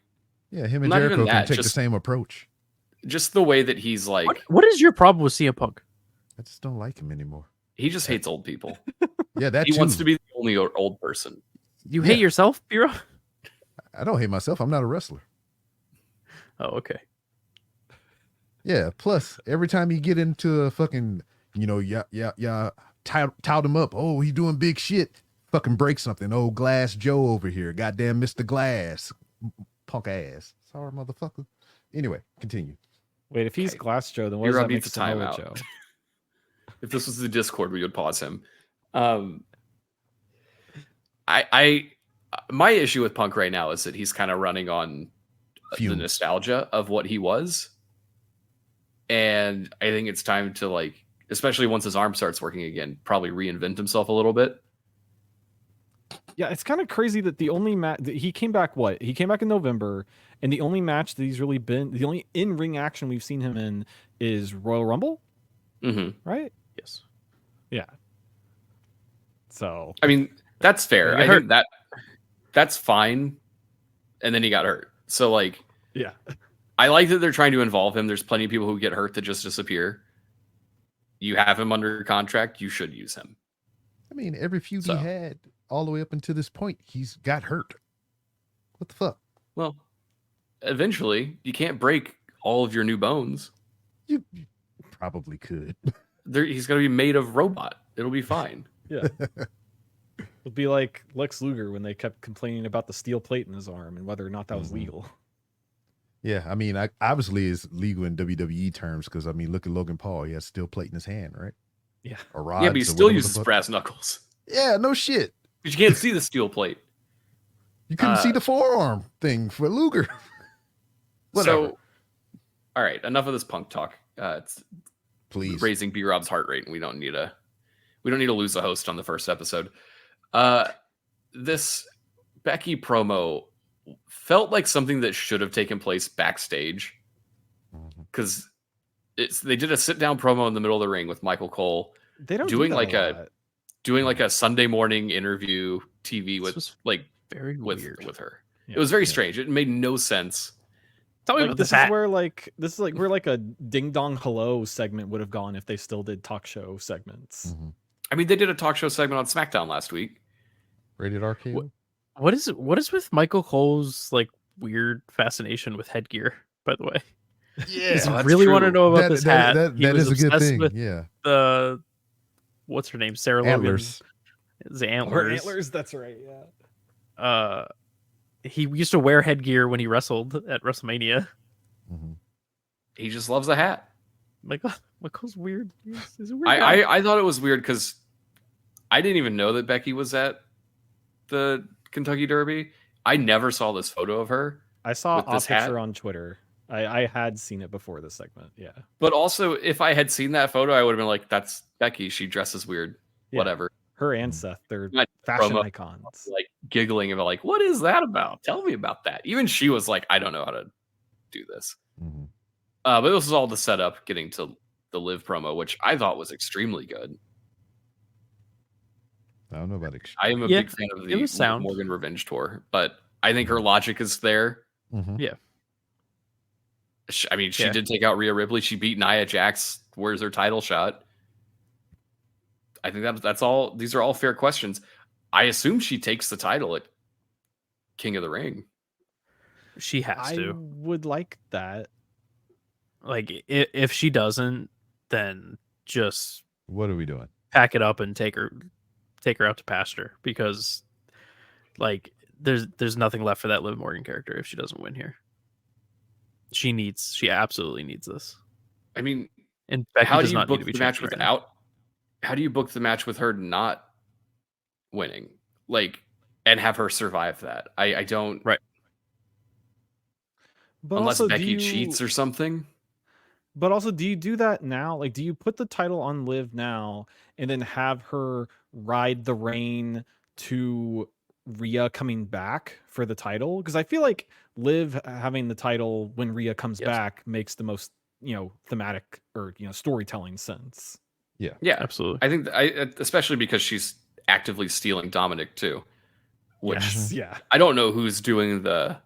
Yeah, him and Not Jericho even can that, take the just- same approach. Just the way that he's like, What is your problem with CM Punk? I just don't like him anymore. he just hates old people. Yeah, that He too. wants to be the only old person. You hate yourself, Biro? I don't hate myself. I'm not a wrestler. Oh, okay. Yeah. Plus, every time you get into a fucking yeah, tout him up. Oh, he's doing big shit. Fucking break something. Oh, Glass Joe over here. Goddamn Mr. Glass. Punk ass. Sorry, motherfucker. Anyway, continue. Wait, if he's Glass Joe, then what does that make Samoa Joe? If this was the Discord, we would pause him. My issue with Punk right now is that he's kind of running on the nostalgia of what he was. And I think it's time to, like, especially once his arm starts working again, probably reinvent himself a little bit. Yeah, it's kind of crazy that the only match he came back. He came back in November, and the only match that he's really been, the only in-ring action we've seen him in is Royal Rumble, right? Yes. Yeah. So I mean, that's fair. I think that's fine. And then he got hurt. So, like, yeah, I like that they're trying to involve him. There's plenty of people who get hurt that just disappear. You have him under contract. You should use him. I mean, every feud he had all the way up until this point, he's got hurt. What the fuck? Well, eventually, you can't break all of your new bones. You probably could. He's going to be made of robot. It'll be fine. Yeah. It'll be like Lex Luger when they kept complaining about the steel plate in his arm and whether or not that was legal. Yeah, I mean, obviously it's legal in WWE terms because, I mean, look at Logan Paul. He has steel plate in his hand, right? Yeah. A rod. Yeah, but he still uses brass knuckles. Yeah, no shit. But you can't see the steel plate. You couldn't see the forearm thing for Luger. Whatever. So, all right, enough of this Punk talk. It's please raising B-Rob's heart rate, and we don't need to lose a host on the first episode. This Becky promo felt like something that should have taken place backstage, because they did a sit down promo in the middle of the ring with Michael Cole. They don't doing do that like a Sunday morning interview TV with very weird with her. Yeah, it was very strange. It made no sense. Tell me like, about this this hat. This is where like a ding dong hello segment would have gone if they still did talk show segments. I mean, they did a talk show segment on SmackDown last week. Rated RKO. What is with Michael Cole's like weird fascination with headgear? By the way, yeah, I really want to know about this hat. That is a good thing. Yeah, the what's her name? Sarah Antlers. Logan. The antlers. Her antlers. That's right. Yeah. He used to wear headgear when he wrestled at WrestleMania. He just loves a hat. Michael's weird. He's a weird I thought it was weird because I didn't even know that Becky was at the Kentucky Derby. I never saw this photo of her. I saw a this picture hat. on Twitter. I had seen it before this segment. Yeah. But also, if I had seen that photo, I would have been like, "That's Becky. She dresses weird. Yeah. Whatever." Her and Seth, they're My fashion promo, icons. like giggling about like, "What is that about? Tell me about that." Even she was like, "I don't know how to do this." But this was all the setup getting to the Liv promo, which I thought was extremely good. I don't know about it. I am a big fan of the Liv Morgan Revenge Tour, but I think her logic is there. Yeah. I mean, she did take out Rhea Ripley. She beat Nia Jax. Where's her title shot? I think that's all. These are all fair questions. I assume she takes the title at King of the Ring. She has to. I would like that. Like, if she doesn't, then just what are we doing? Pack it up and take her out to pasture, because like there's nothing left for that Liv Morgan character if she doesn't win here. She absolutely needs this. I mean, and Becky how does do you not book need to be the match champion right without? How do you book the match with her not winning, like, and have her survive that? I don't. Right. But unless also, Becky cheats or something. But also, do you do that now? Like, do you put the title on Liv now and then have her ride the reign to Rhea coming back for the title? Because I feel like Liv having the title when Rhea comes back makes the most, thematic or, storytelling sense. Yeah, absolutely. I think especially because she's actively stealing Dominic too, which I don't know who's doing the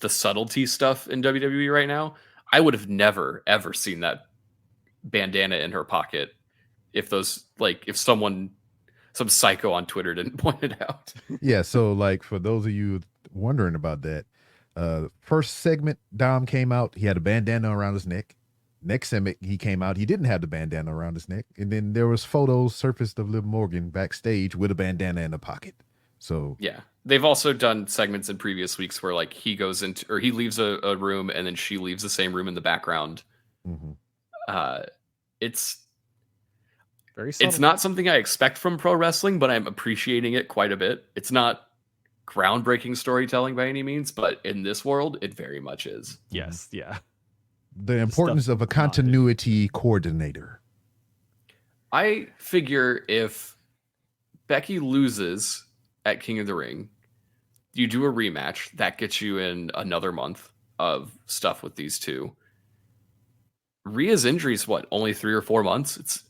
subtlety stuff in WWE right now. I would have never ever seen that bandana in her pocket if some psycho on Twitter didn't point it out. Yeah, so like for those of you wondering about that, first segment Dom came out, he had a bandana around his neck. Next time he came out, he didn't have the bandana around his neck. And then there was photos surfaced of Liv Morgan backstage with a bandana in the pocket. So yeah, they've also done segments in previous weeks where like he goes into, or he leaves a room and then she leaves the same room in the background. It's very subtle. It's not something I expect from pro wrestling, but I'm appreciating it quite a bit. It's not groundbreaking storytelling by any means, but in this world, it very much is. Yes, yeah. The importance of a continuity coordinator. I figure if Becky loses at King of the Ring, you do a rematch, that gets you in another month of stuff with these two. Rhea's injury is what, only 3 or 4 months?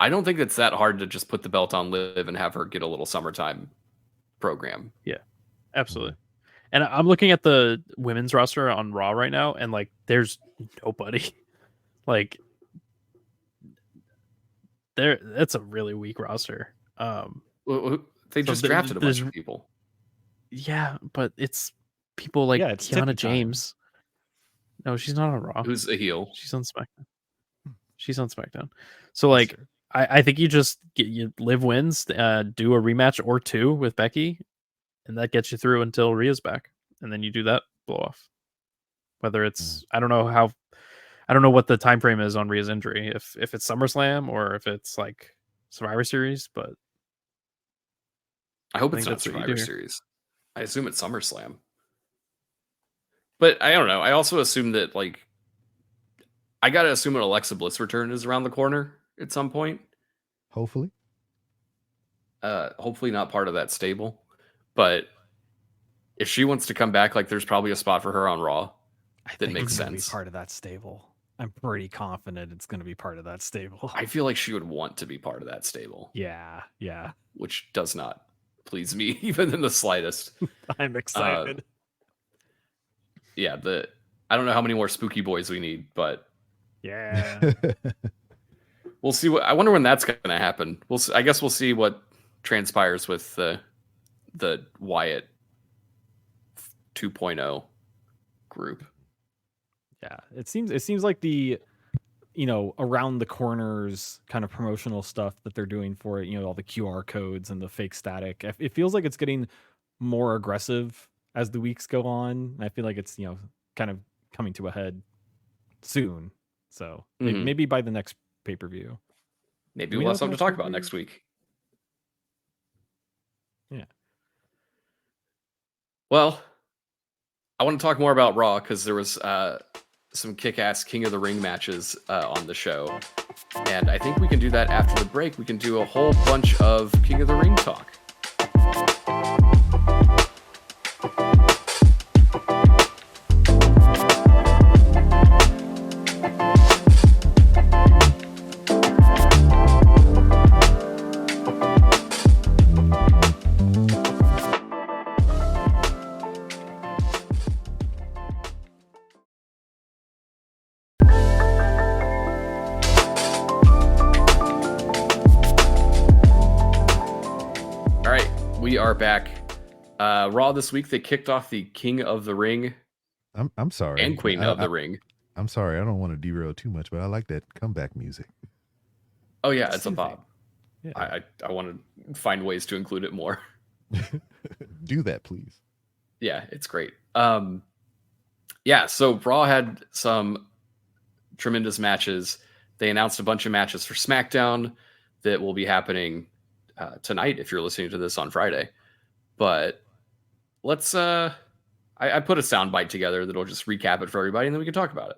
I don't think it's that hard to just put the belt on Liv and have her get a little summertime program. Yeah, absolutely. And I'm looking at the women's roster on Raw right now, and like, there's nobody. Like, that's a really weak roster. They just drafted a bunch of people. Yeah, but it's people like Kiana James. No, she's not on Raw. Who's a heel? She's on SmackDown. So like, I think you just Liv wins, do a rematch or 2 with Becky, and that gets you through until Rhea's back, and then you do that blow off. Whether it's I don't know what the time frame is on Rhea's injury, if it's SummerSlam or if it's like Survivor Series, but I hope it's not Survivor Series. I assume it's SummerSlam. But I don't know. I also assume that like I gotta assume an Alexa Bliss return is around the corner at some point. Hopefully. Hopefully not part of that stable. But if she wants to come back, like there's probably a spot for her on Raw that makes sense. Be part of that stable. I'm pretty confident it's going to be part of that stable. I feel like she would want to be part of that stable. Yeah. Which does not please me even in the slightest. I'm excited. Yeah, I don't know how many more spooky boys we need, but yeah. We'll see I wonder when that's going to happen. I guess we'll see what transpires with the Wyatt 2.0 group. Yeah, it seems like the around the corners kind of promotional stuff that they're doing for it, all the QR codes and the fake static. It feels like it's getting more aggressive as the weeks go on. I feel like it's kind of coming to a head soon. So maybe by the next pay-per-view. Maybe we'll have something to talk about next week. Yeah. Well, I want to talk more about Raw because there was some kick-ass King of the Ring matches on the show. And I think we can do that after the break. We can do a whole bunch of King of the Ring talk. We are back. Raw this week, they kicked off the King of the Ring. I'm sorry. And Queen of the Ring. I'm sorry. I don't want to derail too much, but I like that comeback music. Oh yeah, it's a bop. Yeah. I want to find ways to include it more. Do that, please. Yeah, it's great. Yeah, so Raw had some tremendous matches. They announced a bunch of matches for SmackDown that will be happening tonight if you're listening to this on Friday. But let's I put a soundbite together that'll just recap it for everybody and then we can talk about it.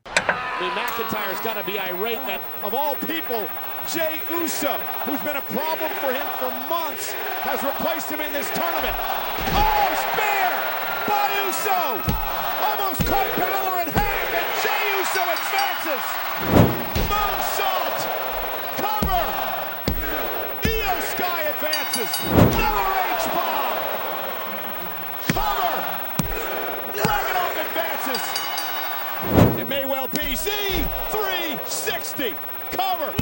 I mean, McIntyre's got to be irate that, of all people, Jey Uso, who's been a problem for him for months, has replaced him in this tournament. Oh, spear by Uso! Almost caught Balor in half, and Jey Uso advances! Moonsault! Cover! Io Sky advances! Another H-bomb! Cover! Dragunov advances! It may well be Z360. Cover.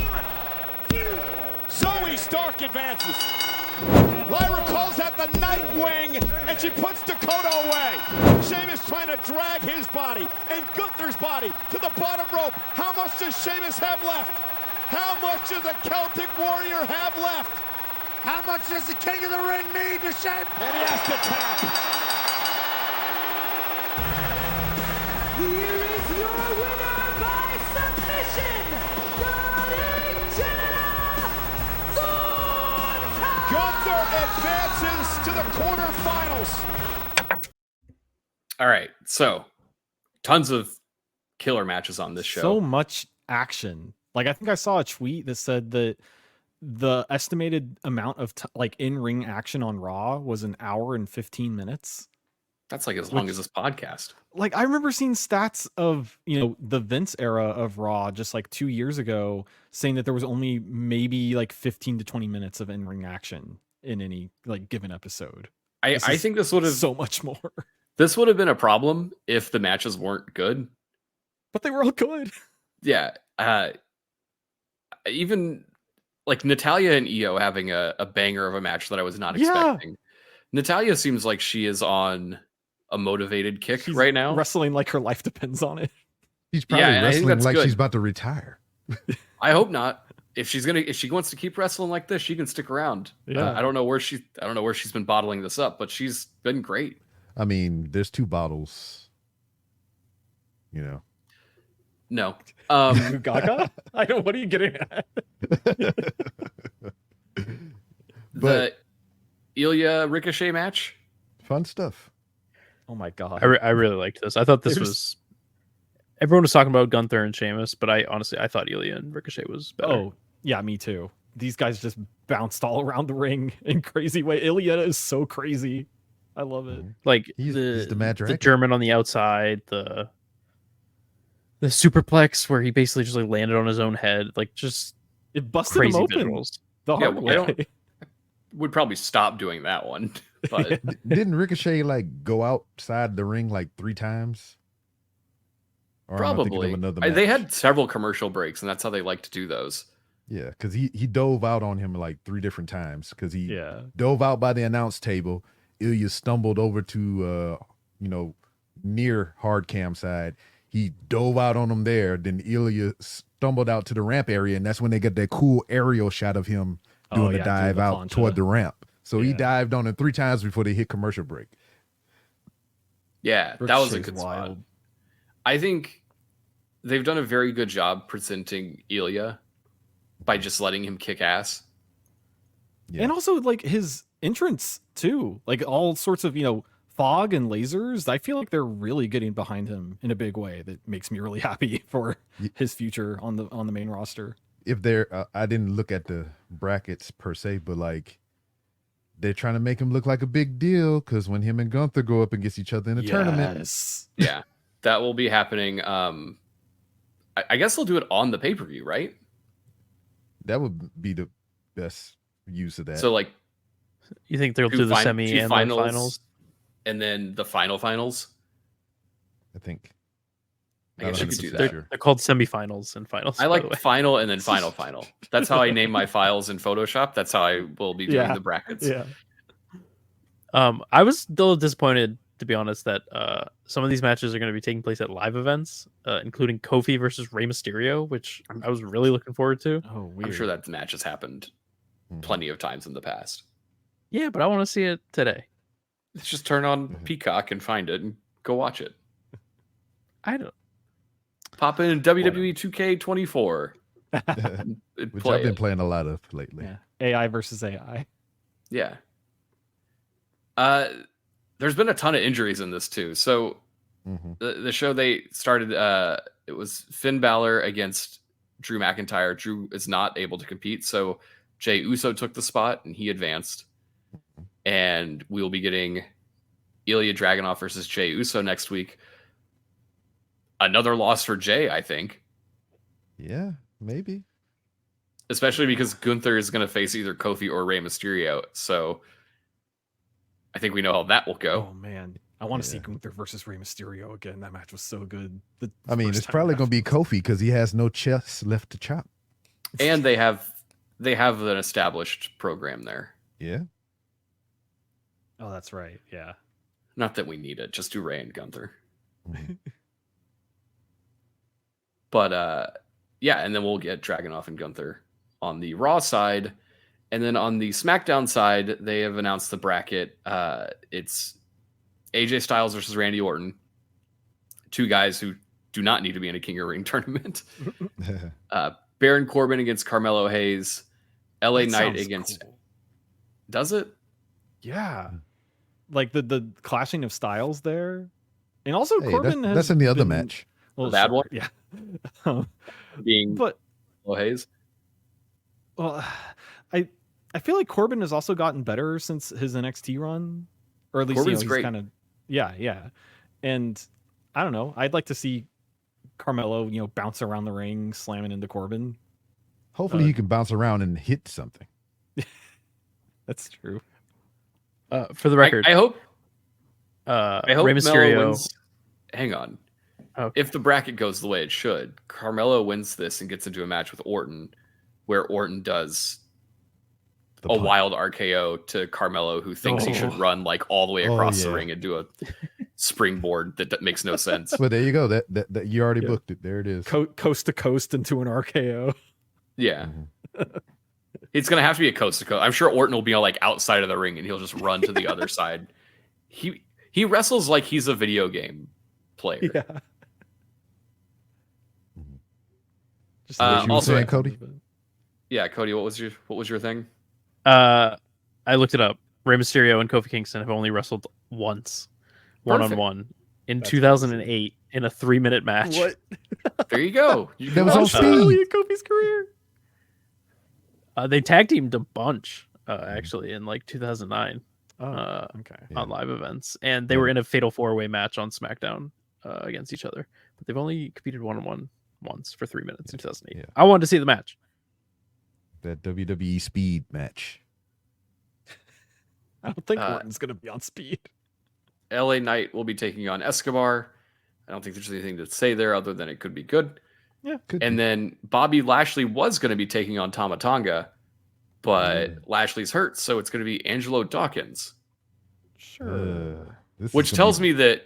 Zoe Stark advances. Lyra calls out the Nightwing, and she puts Dakota away. Sheamus trying to drag his body and Gunther's body to the bottom rope. How much does Sheamus have left? How much does the Celtic Warrior have left? How much does the King of the Ring mean to Sheamus? And he has to tap. Here is your winner by submission, Gunther advances to the quarterfinals. All right, so tons of killer matches on this show. So much action. Like, I think I saw a tweet that said that the estimated amount of like in-ring action on Raw was an hour and 15 minutes. That's like as long as this podcast. Like, I remember seeing stats of, the Vince era of Raw just like 2 years ago saying that there was only maybe like 15 to 20 minutes of in-ring action in any like given episode. I think this would have so much more. This would have been a problem if the matches weren't good. But they were all good. Yeah. Even like Natalya and Io having a banger of a match that I was not expecting. Natalya seems like she is on a motivated kick right now. Wrestling like her life depends on it. She's probably wrestling like she's about to retire. I hope not. If she wants to keep wrestling like this, she can stick around. I don't know where she's been bottling this up, but she's been great. I mean, there's 2 bottles. No. Gaga? I don't. What are you getting at? The Ilya Ricochet match, fun stuff. Oh my god, I really liked this. I thought this was. Everyone was talking about Gunther and Sheamus, but I thought Ilya and Ricochet was better. Oh yeah, me too. These guys just bounced all around the ring in crazy way. Ilya is so crazy. I love it. Like he's the German on the outside, the superplex where he basically just like landed on his own head, like just it busted crazy him open. visuals. The hard way. I would probably stop doing that one. But didn't Ricochet like go outside the ring like 3 times? Or probably. They had several commercial breaks, and that's how they like to do those. Yeah, because he dove out on him like 3 different times. Because he dove out by the announce table. Ilya stumbled over to near hard cam side. He dove out on him there. Then Ilya stumbled out to the ramp area, and that's when they get that cool aerial shot of him doing the dive out toward the ramp. So he dived on it 3 times before they hit commercial break. Yeah, that was a good spot. I think they've done a very good job presenting Ilya by just letting him kick ass. Yeah. And also like his entrance too, like all sorts of, fog and lasers. I feel like they're really getting behind him in a big way that makes me really happy for his future on the main roster. If they're, I didn't look at the brackets per se, but like they're trying to make him look like a big deal because when him and Gunther go up against each other in a tournament. Yeah, that will be happening. I guess they'll do it on the pay-per-view, right? That would be the best use of that. So like, you think they'll do the semi and the finals? And then the finals? I think. I guess you could do that. They're called semifinals and finals. I like final and then final. That's how I name my files in Photoshop. That's how I will be doing the brackets. Yeah. I was still disappointed, to be honest, that some of these matches are going to be taking place at live events, including Kofi versus Rey Mysterio, which I was really looking forward to. Oh, weird. I'm sure that match has happened plenty of times in the past. Yeah, but I want to see it today. Let's just turn on Peacock and find it and go watch it. I don't. Pop in WWE 2K24. Which I've been playing a lot of lately. Yeah. AI versus AI. Yeah. There's been a ton of injuries in this too. So the show they started, it was Finn Balor against Drew McIntyre. Drew is not able to compete, so Jey Uso took the spot and he advanced. And we'll be getting Ilya Dragunov versus Jey Uso next week. Another loss for Jey, I think. Yeah, maybe. Especially because Gunther is going to face either Kofi or Rey Mysterio. So I think we know how that will go. Oh, man. I want to see Gunther versus Rey Mysterio again. That match was so good. It's probably going to be Kofi because he has no chest left to chop. And they have an established program there. Yeah. Oh, that's right. Yeah. Not that we need it. Just do Ray and Gunther. Mhm. But yeah, and then we'll get Dragunov and Gunther on the Raw side. And then on the SmackDown side, they have announced the bracket. It's AJ Styles versus Randy Orton. Two guys who do not need to be in a King of Ring tournament. Baron Corbin against Carmelo Hayes. LA That Knight sounds against... cool. Does it? Yeah. Like the clashing of styles there. And also Hey, Corbin has that's in the other been- match. Well, The bad sure, one? Yeah. Being but Carmelo Hayes? well, I feel like Corbin has also gotten better since his NXT run. Or at least Corbin's he's great. kind of yeah. And I don't know. I'd like to see Carmelo, bounce around the ring, slamming into Corbin. Hopefully he can bounce around and hit something. That's true. For the record, I hope Rey Melo Mysterio wins. Hang on. Okay. If the bracket goes the way it should, Carmelo wins this and gets into a match with Orton, where Orton does a wild RKO to Carmelo, who thinks he should run like all the way across the ring and do a springboard that makes no sense. Well, there you go. That you already booked it. There it is. Coast to coast into an RKO. Yeah. It's going to have to be a coast to coast. I'm sure Orton will be like outside of the ring and he'll just run to the other side. He wrestles like he's a video game player. Yeah. Also, saying, Cody? Yeah, Cody, what was your thing? I looked it up. Rey Mysterio and Kofi Kingston have only wrestled once, one-on-one, in That's 2008 in a 3-minute match. What? There you go. That was on That's early speed. in Kofi's career. They tag teamed a bunch, actually, in like 2009 Okay. on live events. And they were in a fatal 4-way match on SmackDown against each other. But they've only competed one-on-one once for 3 minutes in 2008. Yeah. I wanted to see the match. That WWE speed match. I don't think Orton's going to be on speed. LA Knight will be taking on Escobar. I don't think there's anything to say there other than it could be good. Yeah. And then Bobby Lashley was going to be taking on Tama Tonga, but Lashley's hurt, so it's going to be Angelo Dawkins. Sure. Which tells me that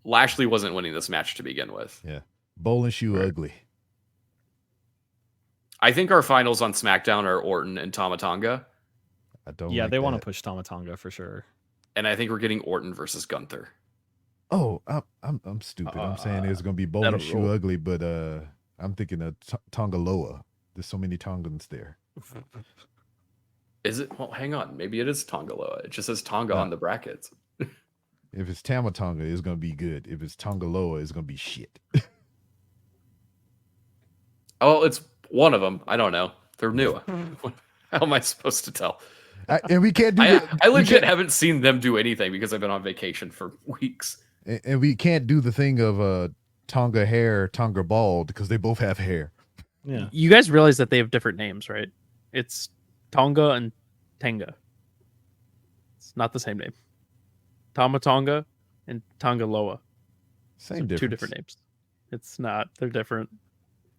Lashley wasn't winning this match to begin with. Yeah. Bowl and shoe ugly. I think our finals on SmackDown are Orton and Tama Tonga. I don't. Yeah, like they want to that. push Tama Tonga for sure. And I think we're getting Orton versus Gunther. Oh, I'm stupid. I'm saying it's gonna be bowl and that'll shoe roll. ugly, but I'm thinking of Tongaloa. There's so many Tongans there. Is it? Well, hang on. Maybe it is Tongaloa. It just says Tonga on the brackets. If it's Tama Tonga, it's gonna be good. If it's Tongaloa, it's gonna be shit. Oh, it's one of them. I don't know. They're new. How am I supposed to tell? And we can't do. I legit haven't seen them do anything because I've been on vacation for weeks. And we can't do the thing of Tonga hair, Tonga bald, because they both have hair. Yeah. You guys realize that they have different names, right? It's Tonga and Tenga. It's not the same name. Tama Tonga and Tongaloa. Same Two difference. different names. It's not. They're different.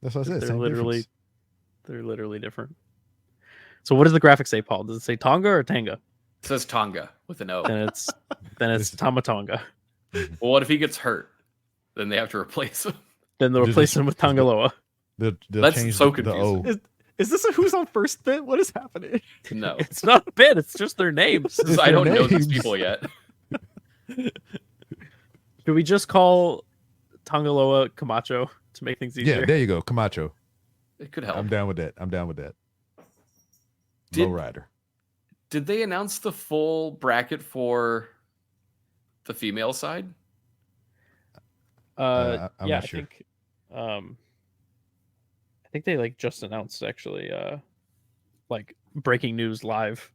That's what I said. They're Same literally, difference. they're literally different. So what does the graphic say, Paul? Does it say Tonga or Tenga? It says Tonga with an O. Then it's Tama Tonga. Well, what if he gets hurt? Then they have to replace him. Then they'll replace him with Tongaloa. They'll That's change so the confusing. O. Is this a who's on first bit? What is happening? No, It's not a bit. It's just their names. It's I their don't know these names. people yet. Should we just call Tongaloa Camacho to make things easier? Yeah, there you go. Camacho. It could help. I'm down with that. I'm down with that. Did- Lowrider. Did they announce the full bracket for the female side? I'm yeah, not sure. I think they like just announced actually like breaking news live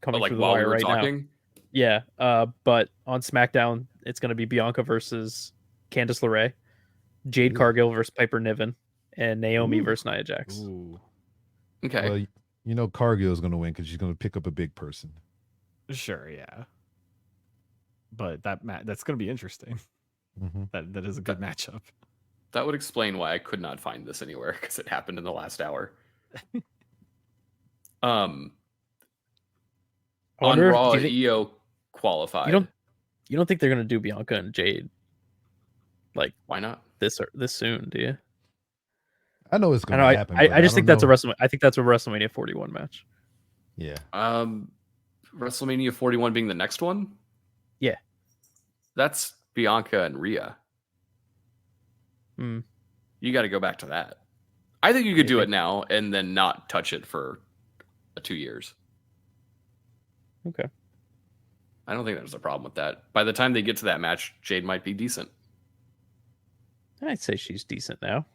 coming like through the while wire we were right talking? now. Yeah, but on SmackDown it's going to be Bianca versus Candice LeRae, Jade Cargill versus Piper Niven, and Naomi versus Nia Jax. Ooh. Okay. Well, you know Cargill's going to win because she's going to pick up a big person. Sure, yeah. But that's going to be interesting. Mm-hmm. That is a good matchup. That would explain why I could not find this anywhere because it happened in the last hour. I On wonder if- Raw, do you think- EO. qualified. You don't think they're gonna do Bianca and Jade? Like, why not this soon? Do you? I know it's going I to know, happen. I just think that's know. I think that's a WrestleMania 41 match. Yeah. WrestleMania 41 being the next one. Yeah. That's Bianca and Rhea. Hmm. You got to go back to that. I think you could do it now and then not touch it for 2 years. Okay. I don't think there's a problem with that. By the time they get to that match, Jade might be decent. I'd say she's decent now.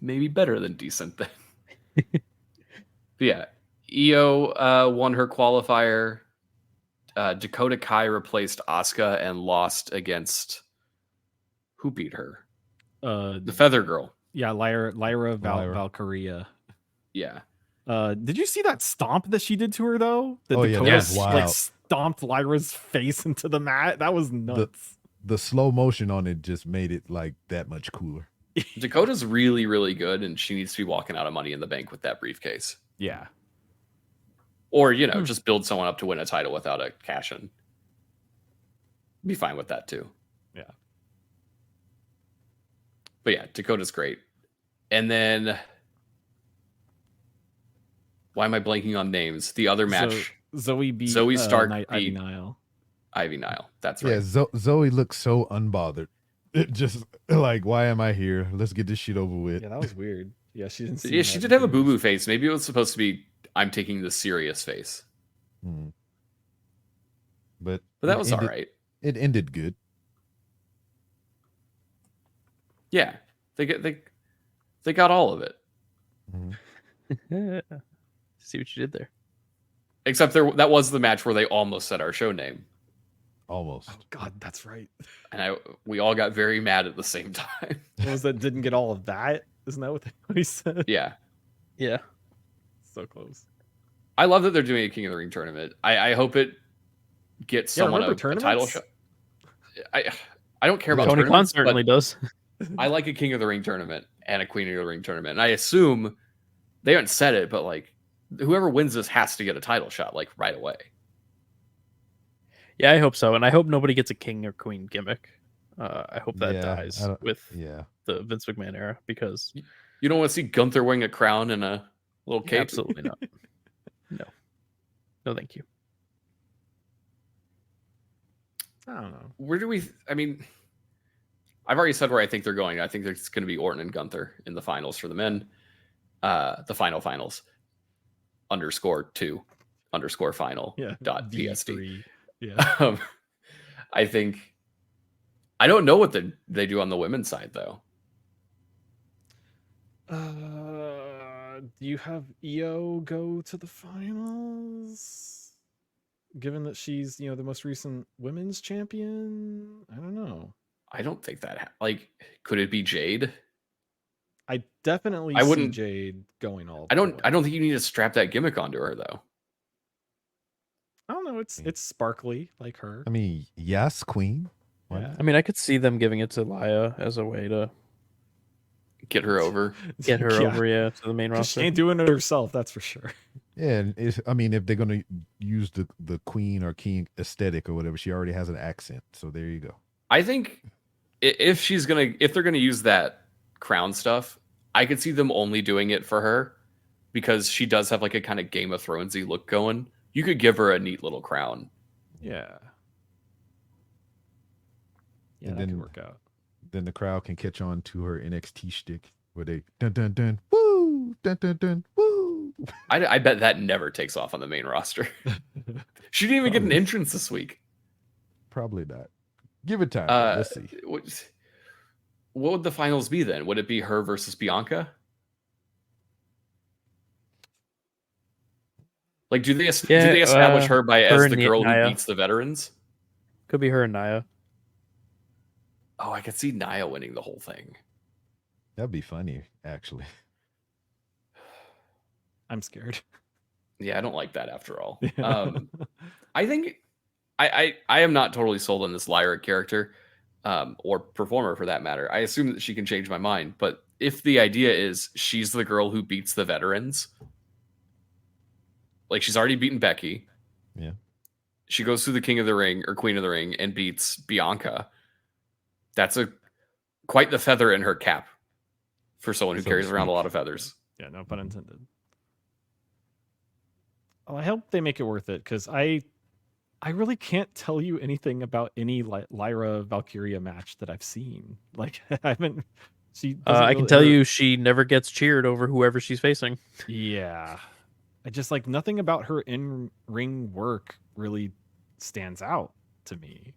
Maybe better than decent then. But yeah, Io won her qualifier. Dakota Kai replaced Asuka and lost against who beat her? The Feather Girl. Yeah, Lyra Valkyria. Yeah. Did you see that stomp that she did to her though? That Oh, yeah, that was wild. like stomped Lyra's face into the mat. That was nuts. The slow motion on it just made it like that much cooler. Dakota's really, really good, and she needs to be walking out of Money in the Bank with that briefcase. Yeah. Or, just build someone up to win a title without a cash-in. Be fine with that, too. Yeah. But yeah, Dakota's great. And then... Why am I blanking on names? The other match... Zoe Stark Ivy beat Nile. Ivy Nile. That's right. Yeah, Zoe looks so unbothered. It just like, why am I here? Let's get this shit over with. Yeah, that was weird. Yeah, she didn't. Yeah, she did have a boo-boo face. Maybe it was supposed to be, I'm taking this serious face. But that was all right. It ended good. Yeah, they got all of it. See what you did there. Except that was the match where they almost said our show name. Almost. Oh God, that's right. And we all got very mad at the same time. What was that? Didn't get all of that? Isn't that what he said? Yeah. Yeah. So close. I love that they're doing a King of the Ring tournament. I hope it gets someone a title shot. I don't care about Tony Khan certainly does. I like a King of the Ring tournament and a Queen of the Ring tournament. And I assume they haven't said it, but like whoever wins this has to get a title shot like right away. Yeah, I hope so, and I hope nobody gets a king or queen gimmick. I hope that dies with the Vince McMahon era, because you don't want to see Gunther wearing a crown and a little cape. Absolutely not. No, thank you. I don't know. Where do we? I mean, I've already said where I think they're going. I think it's going to be Orton and Gunther in the finals for the men. The finals. _2_final. Yeah. .psd. Yeah. I think I don't know what they do on the women's side though. Do you have Io go to the finals? Given that she's, the most recent women's champion? I don't know. I don't think that could it be Jade? I definitely see Jade going all. I don't think you need to strap that gimmick onto her though. I don't know. It's sparkly like her. I mean, yes, Queen. Yeah. I mean, I could see them giving it to Laya as a way to get her over. Get her over, to the main roster. She ain't doing it herself, that's for sure. Yeah, and if they're gonna use the Queen or King aesthetic or whatever, she already has an accent. So there you go. I think if they're gonna use that crown stuff, I could see them only doing it for her because she does have like a kind of Game of Thronesy look going. You could give her a neat little crown. Yeah. Yeah, and that then could work out. Then the crowd can catch on to her NXT shtick where they dun dun dun woo dun dun dun woo. I bet that never takes off on the main roster. She didn't even get an entrance this week. Probably not. Give it time. Let's see. What would the finals be then? Would it be her versus Bianca? Like, do they establish her as the girl who beats the veterans? Could be her and Nia. Oh, I could see Nia winning the whole thing. That'd be funny, actually. I'm scared. Yeah, I don't like that after all. I think I am not totally sold on this Lyra character, or performer for that matter. I assume that she can change my mind, but if the idea is she's the girl who beats the veterans, like she's already beaten Becky. Yeah. she goes through the King of the Ring or Queen of the Ring and beats Bianca. That's quite the feather in her cap for someone who carries around a lot of feathers. Yeah, no pun intended. Well, I hope they make it worth it, because I really can't tell you anything about any Lyra Valkyria match that I've seen. Like, I haven't. I can tell you she never gets cheered over whoever she's facing. Yeah. I just like nothing about her in-ring work really stands out to me.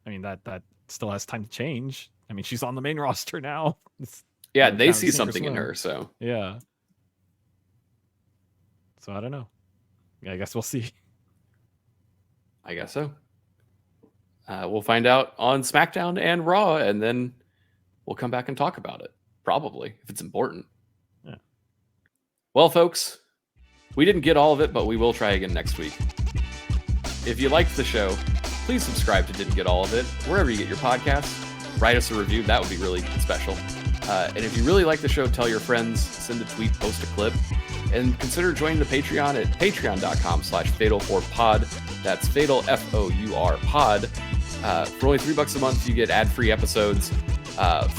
I mean, that still has time to change. I mean, she's on the main roster now. Yeah, they see something in her, so. Yeah. So I don't know. Yeah, I guess we'll see. I guess so. We'll find out on SmackDown and Raw, and then we'll come back and talk about it. Probably, if it's important. Yeah. Well, folks, we didn't get all of it, but we will try again next week. If you liked the show, please subscribe to Didn't Get All of It, wherever you get your podcasts. Write us a review. That would be really special. And if you really like the show, tell your friends, send a tweet, post a clip, and consider joining the Patreon at patreon.com/fatal4pod. That's fatal, FOUR pod. For only $3 a month, you get ad-free episodes,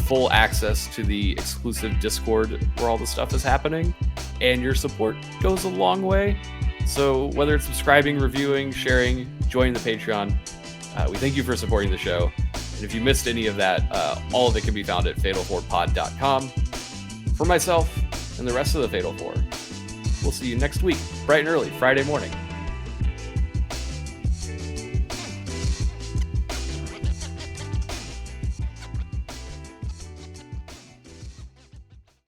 full access to the exclusive Discord where all the stuff is happening, and your support goes a long way. So whether it's subscribing, reviewing, sharing, joining the Patreon, we thank you for supporting the show. And if you missed any of that, all of it can be found at fatal4pod.com. For myself and the rest of the Fatal 4, we'll see you next week, bright and early, Friday morning.